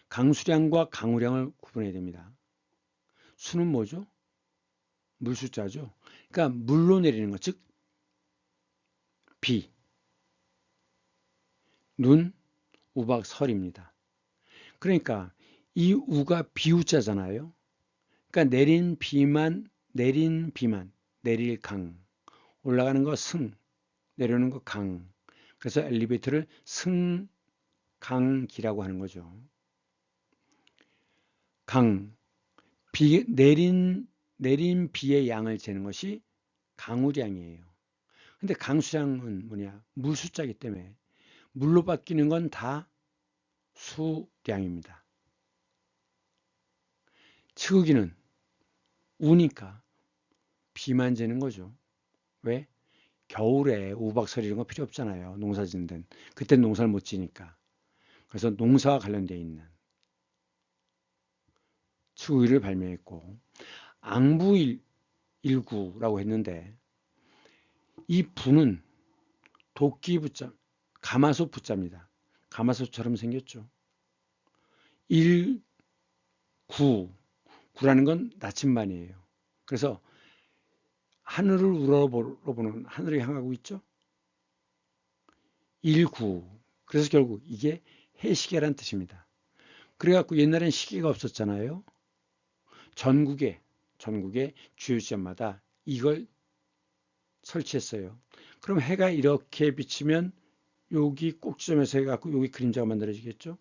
강수량과 강우량을 구분해야 됩니다. 수는 뭐죠? 물 숫자죠. 그러니까 물로 내리는 것, 즉 비, 눈, 우박, 설입니다. 그러니까 이 우가 비우자잖아요. 그러니까 내린 비만, 내릴 강, 올라가는 거 승, 내려오는 거 강. 그래서 엘리베이터를 승강기라고 하는 거죠. 강, 내린 비의 양을 재는 것이 강우량이에요. 근데 강수량은 뭐냐? 물 숫자이기 때문에 물로 바뀌는 건 다 수량입니다. 츠구기는 우니까 비만 재는 거죠. 왜? 겨울에 우박설 이런 거 필요 없잖아요. 농사 짓는 데는. 그땐 농사를 못 지니까. 그래서 농사와 관련되어 있는 측의를 발명했고, 앙부일구라고 했는데, 이 부는 도끼 부자, 가마솥 부자입니다. 가마솥처럼 생겼죠. 1, 9, 9라는 건 나침반이에요. 그래서 하늘을 우러러보는, 하늘을 향하고 있죠. 1, 9. 그래서 결국 이게 해시계란 뜻입니다. 그래갖고 옛날엔 시계가 없었잖아요. 전국에 주요 지점마다 이걸 설치했어요. 그럼 해가 이렇게 비치면 여기 꼭지점에서 해갖고 여기 그림자가 만들어지겠죠.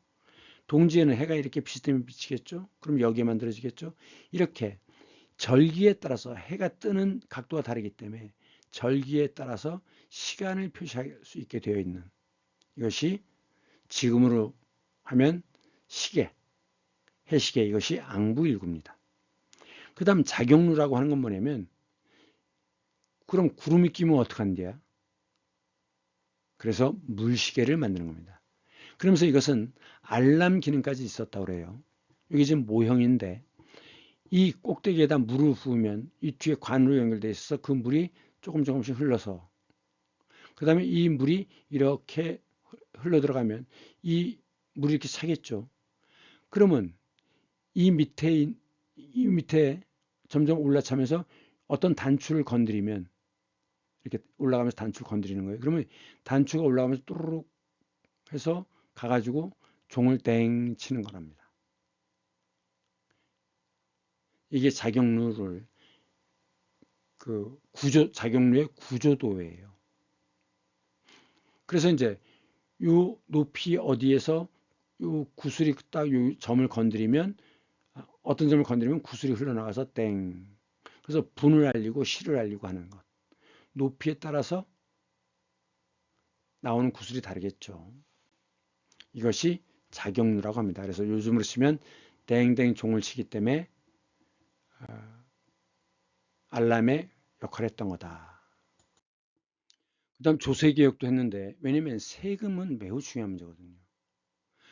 동지에는 해가 이렇게 비치되면 비치겠죠. 그럼 여기에 만들어지겠죠. 이렇게 절기에 따라서 해가 뜨는 각도가 다르기 때문에 절기에 따라서 시간을 표시할 수 있게 되어 있는 이것이 지금으로 하면 시계, 해시계, 이것이 앙부일구입니다. 그 다음 작용루라고 하는 건 뭐냐면, 그럼 구름이 끼면 어떡한대요? 그래서 물시계를 만드는 겁니다. 그러면서 이것은 알람 기능까지 있었다고 그래요. 이게 지금 모형인데, 이 꼭대기에다 물을 부으면 이 뒤에 관으로 연결되어 있어서 그 물이 조금씩 흘러서, 그 다음에 이 물이 이렇게 흘러 들어가면 이 물이 이렇게 차겠죠. 그러면 이 밑에 점점 올라차면서 어떤 단추를 건드리면, 이렇게 올라가면서 단추를 건드리는 거예요. 그러면 단추가 올라가면서 또르륵 해서 가가지고 종을 땡 치는 거랍니다. 이게 작용루를 작용루의 구조도예요. 그래서 이제 요 높이 어디에서 요 구슬이 딱 요 점을 건드리면, 어떤 점을 건드리면 구슬이 흘러나가서 땡. 그래서 분을 알리고 시를 알리고 하는 것. 높이에 따라서 나오는 구슬이 다르겠죠. 이것이 작용루라고 합니다. 그래서 요즘으로 치면 땡땡 종을 치기 때문에 알람의 역할을 했던 거다. 그 다음 조세개혁도 했는데, 왜냐면 세금은 매우 중요한 문제거든요.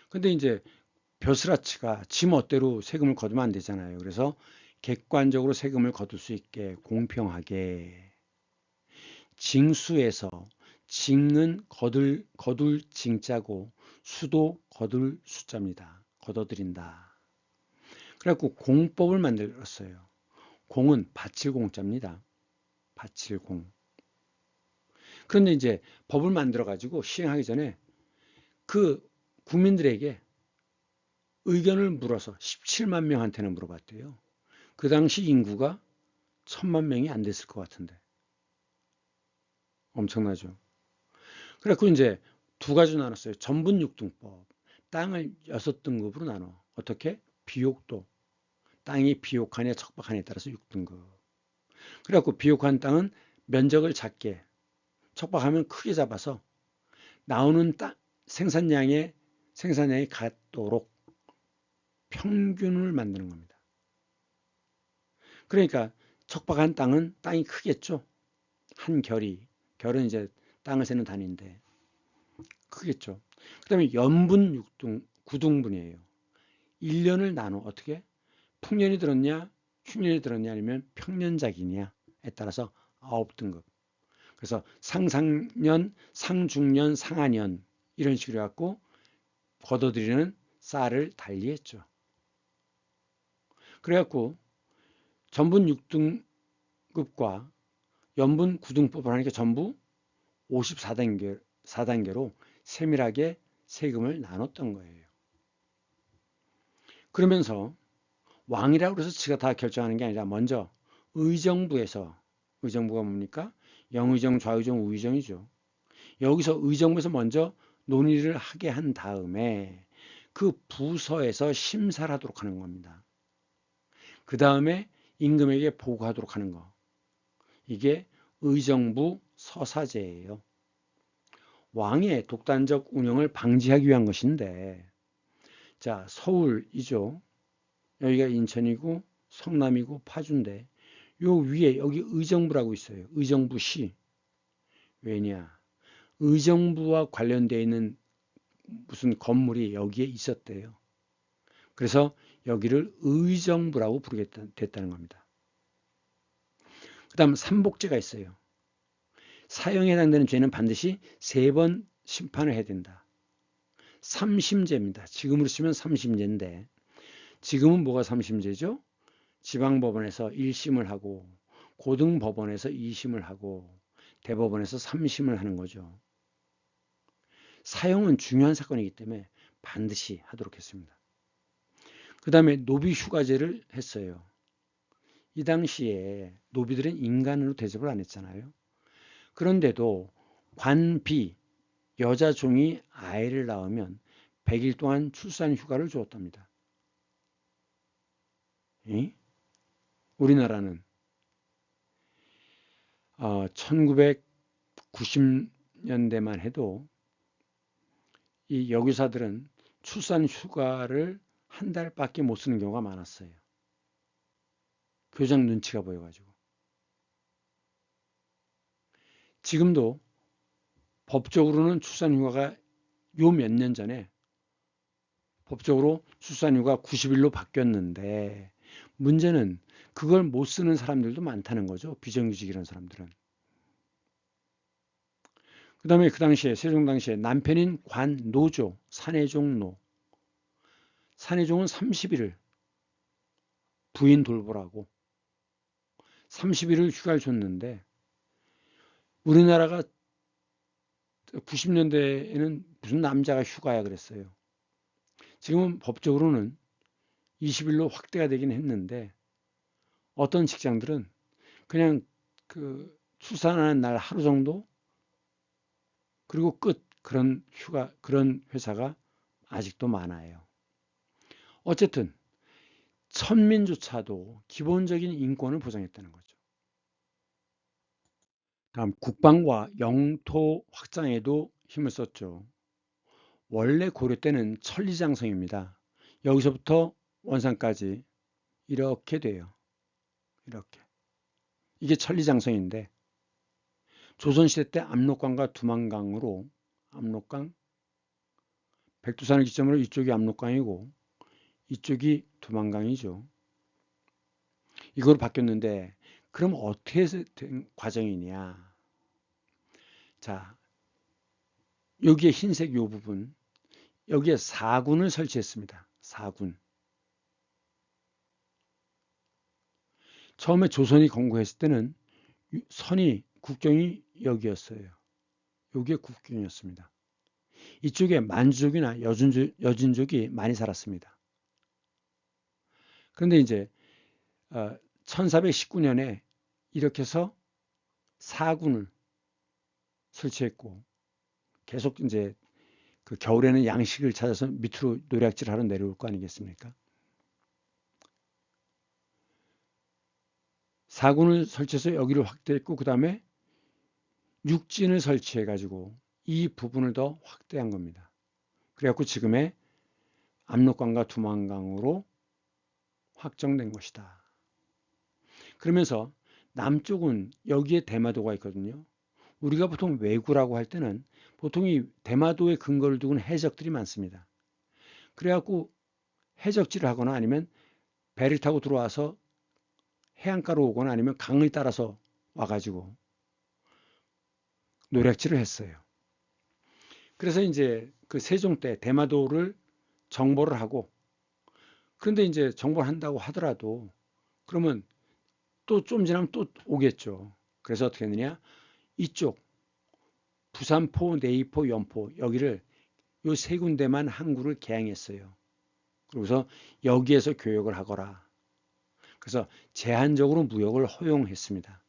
근데 이제 벼슬아치가 지 멋대로 세금을 거두면 안 되잖아요. 그래서 객관적으로 세금을 거둘 수 있게 공평하게, 징수에서 징은 거둘 징자고 수도 거둘 수자입니다. 걷어들인다. 그래갖고 공법을 만들었어요. 공은 바칠공자입니다. 바칠공. 그런데 이제 법을 만들어 가지고 시행하기 전에 그 국민들에게 의견을 물어서 17만 명한테는 물어봤대요. 그 당시 인구가 1000만 명이 안 됐을 것 같은데. 엄청나죠. 그래서 이제 두 가지로 나눴어요. 전분육등법. 땅을 6등급으로 나눠. 어떻게? 비옥도. 땅이 비옥하냐 척박하냐에 따라서 6등급. 그래갖고 비옥한 땅은 면적을 작게, 척박하면 크게 잡아서 나오는 생산량이 같도록 평균을 만드는 겁니다. 그러니까 척박한 땅은 땅이 크겠죠. 한 결은 이제 땅을 세는 단위인데 크겠죠. 그 다음에 연분 9등분이에요. 1년을 나눠 어떻게? 풍년이 들었냐, 흉년이 들었냐, 아니면 평년작이냐에 따라서 9등급. 그래서 상상년, 상중년, 상하년 이런 식으로 해갖고 걷어들이는 쌀을 달리했죠. 그래갖고 전분 6등급과 연분 9등급을 하니까 전부 54단계로 세밀하게 세금을 나눴던 거예요. 그러면서 왕이라고 해서 지가 다 결정하는 게 아니라 먼저 의정부가 뭡니까? 영의정, 좌의정, 우의정이죠. 여기서 의정부에서 먼저 논의를 하게 한 다음에 그 부서에서 심사를 하도록 하는 겁니다. 그 다음에 임금에게 보고하도록 하는 거. 이게 의정부 서사제예요. 왕의 독단적 운영을 방지하기 위한 것인데, 자, 서울이죠. 여기가 인천이고 성남이고 파주인데, 요 위에 여기 의정부라고 있어요. 의정부시. 왜냐? 의정부와 관련되어 있는 무슨 건물이 여기에 있었대요. 그래서 여기를 의정부라고 부르게 됐다는 겁니다. 그 다음 삼복죄가 있어요. 사형에 해당되는 죄는 반드시 3번 심판을 해야 된다. 삼심죄입니다. 지금으로 치면 삼심죄인데 지금은 뭐가 삼심죄죠? 지방법원에서 1심을 하고 고등법원에서 2심을 하고 대법원에서 3심을 하는 거죠. 사형은 중요한 사건이기 때문에 반드시 하도록 했습니다. 그 다음에 노비휴가제를 했어요. 이 당시에 노비들은 인간으로 대접을 안 했잖아요. 그런데도 관비, 여자 종이 아이를 낳으면 100일 동안 출산휴가를 주었답니다. 우리나라는 1990년대만 해도 이 여교사들은 출산휴가를 한 달밖에 못 쓰는 경우가 많았어요. 교장 눈치가 보여가지고. 지금도 법적으로는 출산휴가가 요 몇 년 전에 법적으로 출산휴가 90일로 바뀌었는데 문제는 그걸 못 쓰는 사람들도 많다는 거죠. 비정규직 이런 사람들은. 그 다음에 그 당시에 세종 당시에 남편인 관노조, 산해종노. 산해종은 30일을 부인 돌보라고 30일을 휴가를 줬는데 우리나라가 90년대에는 무슨 남자가 휴가야 그랬어요. 지금은 법적으로는 20일로 확대가 되긴 했는데 어떤 직장들은 그냥 그 출산하는 날 하루 정도 그리고 끝 그런 휴가 그런 회사가 아직도 많아요. 어쨌든 천민조차도 기본적인 인권을 보장했다는 거죠. 다음 국방과 영토 확장에도 힘을 썼죠. 원래 고려 때는 천리장성입니다. 여기서부터 원산까지 이렇게 돼요. 이렇게. 이게 천리장성인데 조선시대 때 압록강과 두만강으로 압록강, 백두산을 기점으로 이쪽이 압록강이고 이쪽이 두만강이죠. 이걸 바뀌었는데 그럼 어떻게 된 과정이냐. 자, 여기에 흰색 요 부분 여기에 4군을 설치했습니다. 4군. 처음에 조선이 건국했을 때는 선이 국경이 여기였어요. 여기에 국경이었습니다. 이쪽에 만주족이나 여진족이 많이 살았습니다. 그런데 이제 1419년에 이렇게 해서 4군을 설치했고 계속 이제 그 겨울에는 양식을 찾아서 밑으로 노략질 하러 내려올 거 아니겠습니까? 4군을 설치해서 여기를 확대했고 그 다음에 육진을 설치해 가지고 이 부분을 더 확대한 겁니다. 그래갖고 지금의 압록강과 두만강으로 확정된 것이다. 그러면서 남쪽은 여기에 대마도가 있거든요. 우리가 보통 왜구라고 할 때는 보통 이 대마도에 근거를 두고는 해적들이 많습니다. 그래갖고 해적질을 하거나 아니면 배를 타고 들어와서 해안가로 오거나 아니면 강을 따라서 와가지고 노략질을 했어요. 그래서 이제 그 세종 때 대마도를 정보를 하고 그런데 이제 정보를 한다고 하더라도 그러면 또 좀 지나면 또 오겠죠. 그래서 어떻게 했느냐? 이쪽 부산포, 내이포, 연포 여기를 요 세 군데만 항구를 개항했어요. 그래서 여기에서 교역을 하거라. 그래서 제한적으로 무역을 허용했습니다.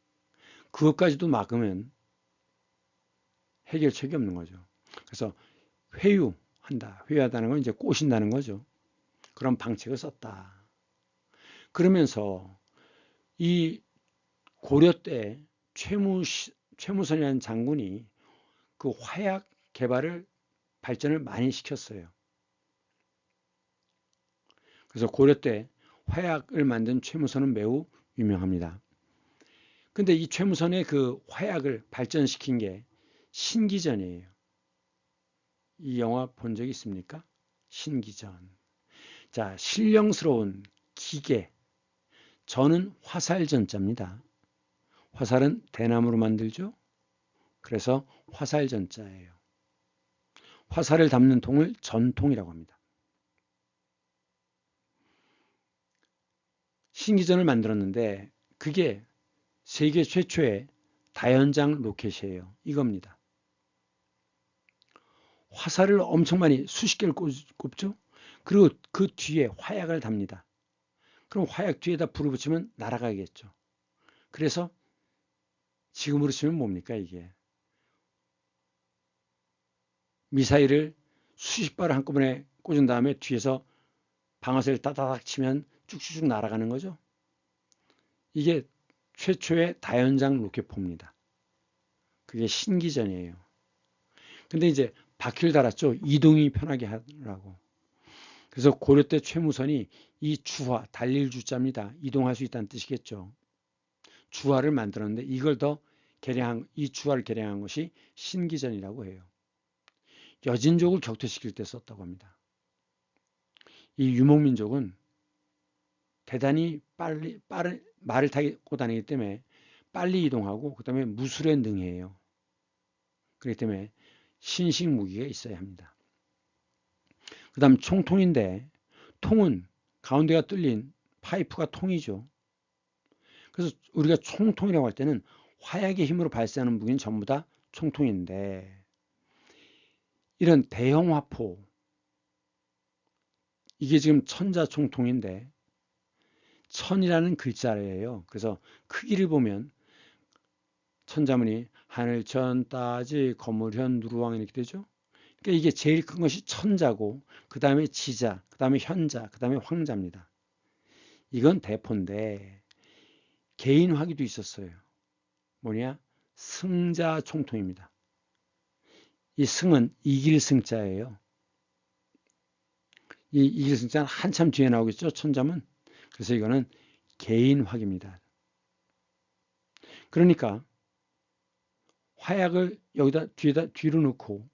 그것까지도 막으면 해결책이 없는 거죠. 그래서 회유한다. 회유하다는 건 이제 꼬신다는 거죠. 그런 방책을 썼다. 그러면서 이 고려 때 최무선이라는 장군이 그 화약 개발을 발전을 많이 시켰어요. 그래서 고려 때 화약을 만든 최무선은 매우 유명합니다. 근데 이 최무선의 그 화약을 발전시킨 게 신기전이에요. 이 영화 본 적 있습니까? 신기전. 자, 신령스러운 기계. 전은 화살전자입니다. 화살은 대나무로 만들죠. 그래서 화살전자예요. 화살을 담는 통을 전통이라고 합니다. 신기전을 만들었는데 그게 세계 최초의 다연장 로켓이에요. 이겁니다. 화살을 엄청 많이 수십 개를 꼽죠. 그리고 그 뒤에 화약을 답니다. 그럼 화약 뒤에다 불을 붙이면 날아가겠죠. 그래서 지금으로 치면 뭡니까 이게? 미사일을 수십 발을 한꺼번에 꽂은 다음에 뒤에서 방아쇠를 따다닥 치면 쭉쭉쭉 날아가는 거죠. 이게 최초의 다연장 로켓포입니다. 그게 신기전이에요. 근데 이제 바퀴를 달았죠. 이동이 편하게 하라고. 그래서 고려 때 최무선이 이 주화, 달릴 주자입니다. 이동할 수 있다는 뜻이겠죠. 주화를 만들었는데 이걸 더 개량한, 이 주화를 개량한 것이 신기전이라고 해요. 여진족을 격퇴시킬 때 썼다고 합니다. 이 유목민족은 대단히 빠른 말을 타고 다니기 때문에 빨리 이동하고 그 다음에 무술에 능해요. 그렇기 때문에 신식 무기가 있어야 합니다. 그 다음 총통인데 통은 가운데가 뚫린 파이프가 통이죠. 그래서 우리가 총통이라고 할 때는 화약의 힘으로 발사하는 무기는 전부 다 총통인데 이런 대형 화포 이게 지금 천자총통인데 천이라는 글자예요. 그래서 크기를 보면 천자문이 하늘천 따지 거물현 누루왕 이렇게 되죠. 그러니까 이게 제일 큰 것이 천자고 그 다음에 지자, 그 다음에 현자, 그 다음에 황자입니다. 이건 대포인데 개인 화기도 있었어요. 뭐냐? 승자 총통입니다. 이 승은 이길 승자예요. 이 이길 승자는 한참 뒤에 나오겠죠. 천자문. 그래서 이거는 개인 화기입니다. 그러니까 화약을 여기다 뒤로 넣고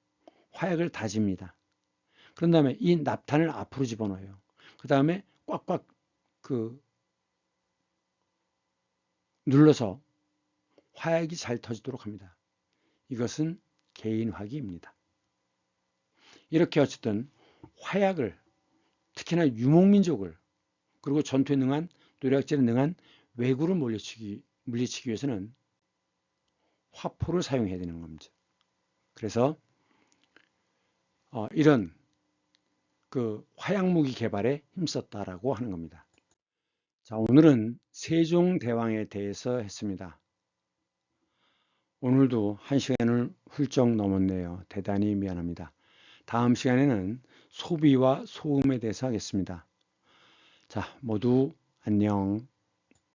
화약을 다집니다. 그런 다음에 이 납탄을 앞으로 집어넣어요. 그 다음에 꽉꽉 눌러서 화약이 잘 터지도록 합니다. 이것은 개인 화기입니다. 이렇게 어쨌든 화약을 특히나 유목민족을 그리고 전투에 능한 노략질에 능한 왜구를 물리치기 위해서는 화포를 사용해야 되는 겁니다. 그래서 이런 화약무기 개발에 힘썼다라고 하는 겁니다. 자, 오늘은 세종대왕에 대해서 했습니다. 오늘도 1시간을 훌쩍 넘었네요. 대단히 미안합니다. 다음 시간에는 소비와 소음에 대해서 하겠습니다. 자, 모두 안녕.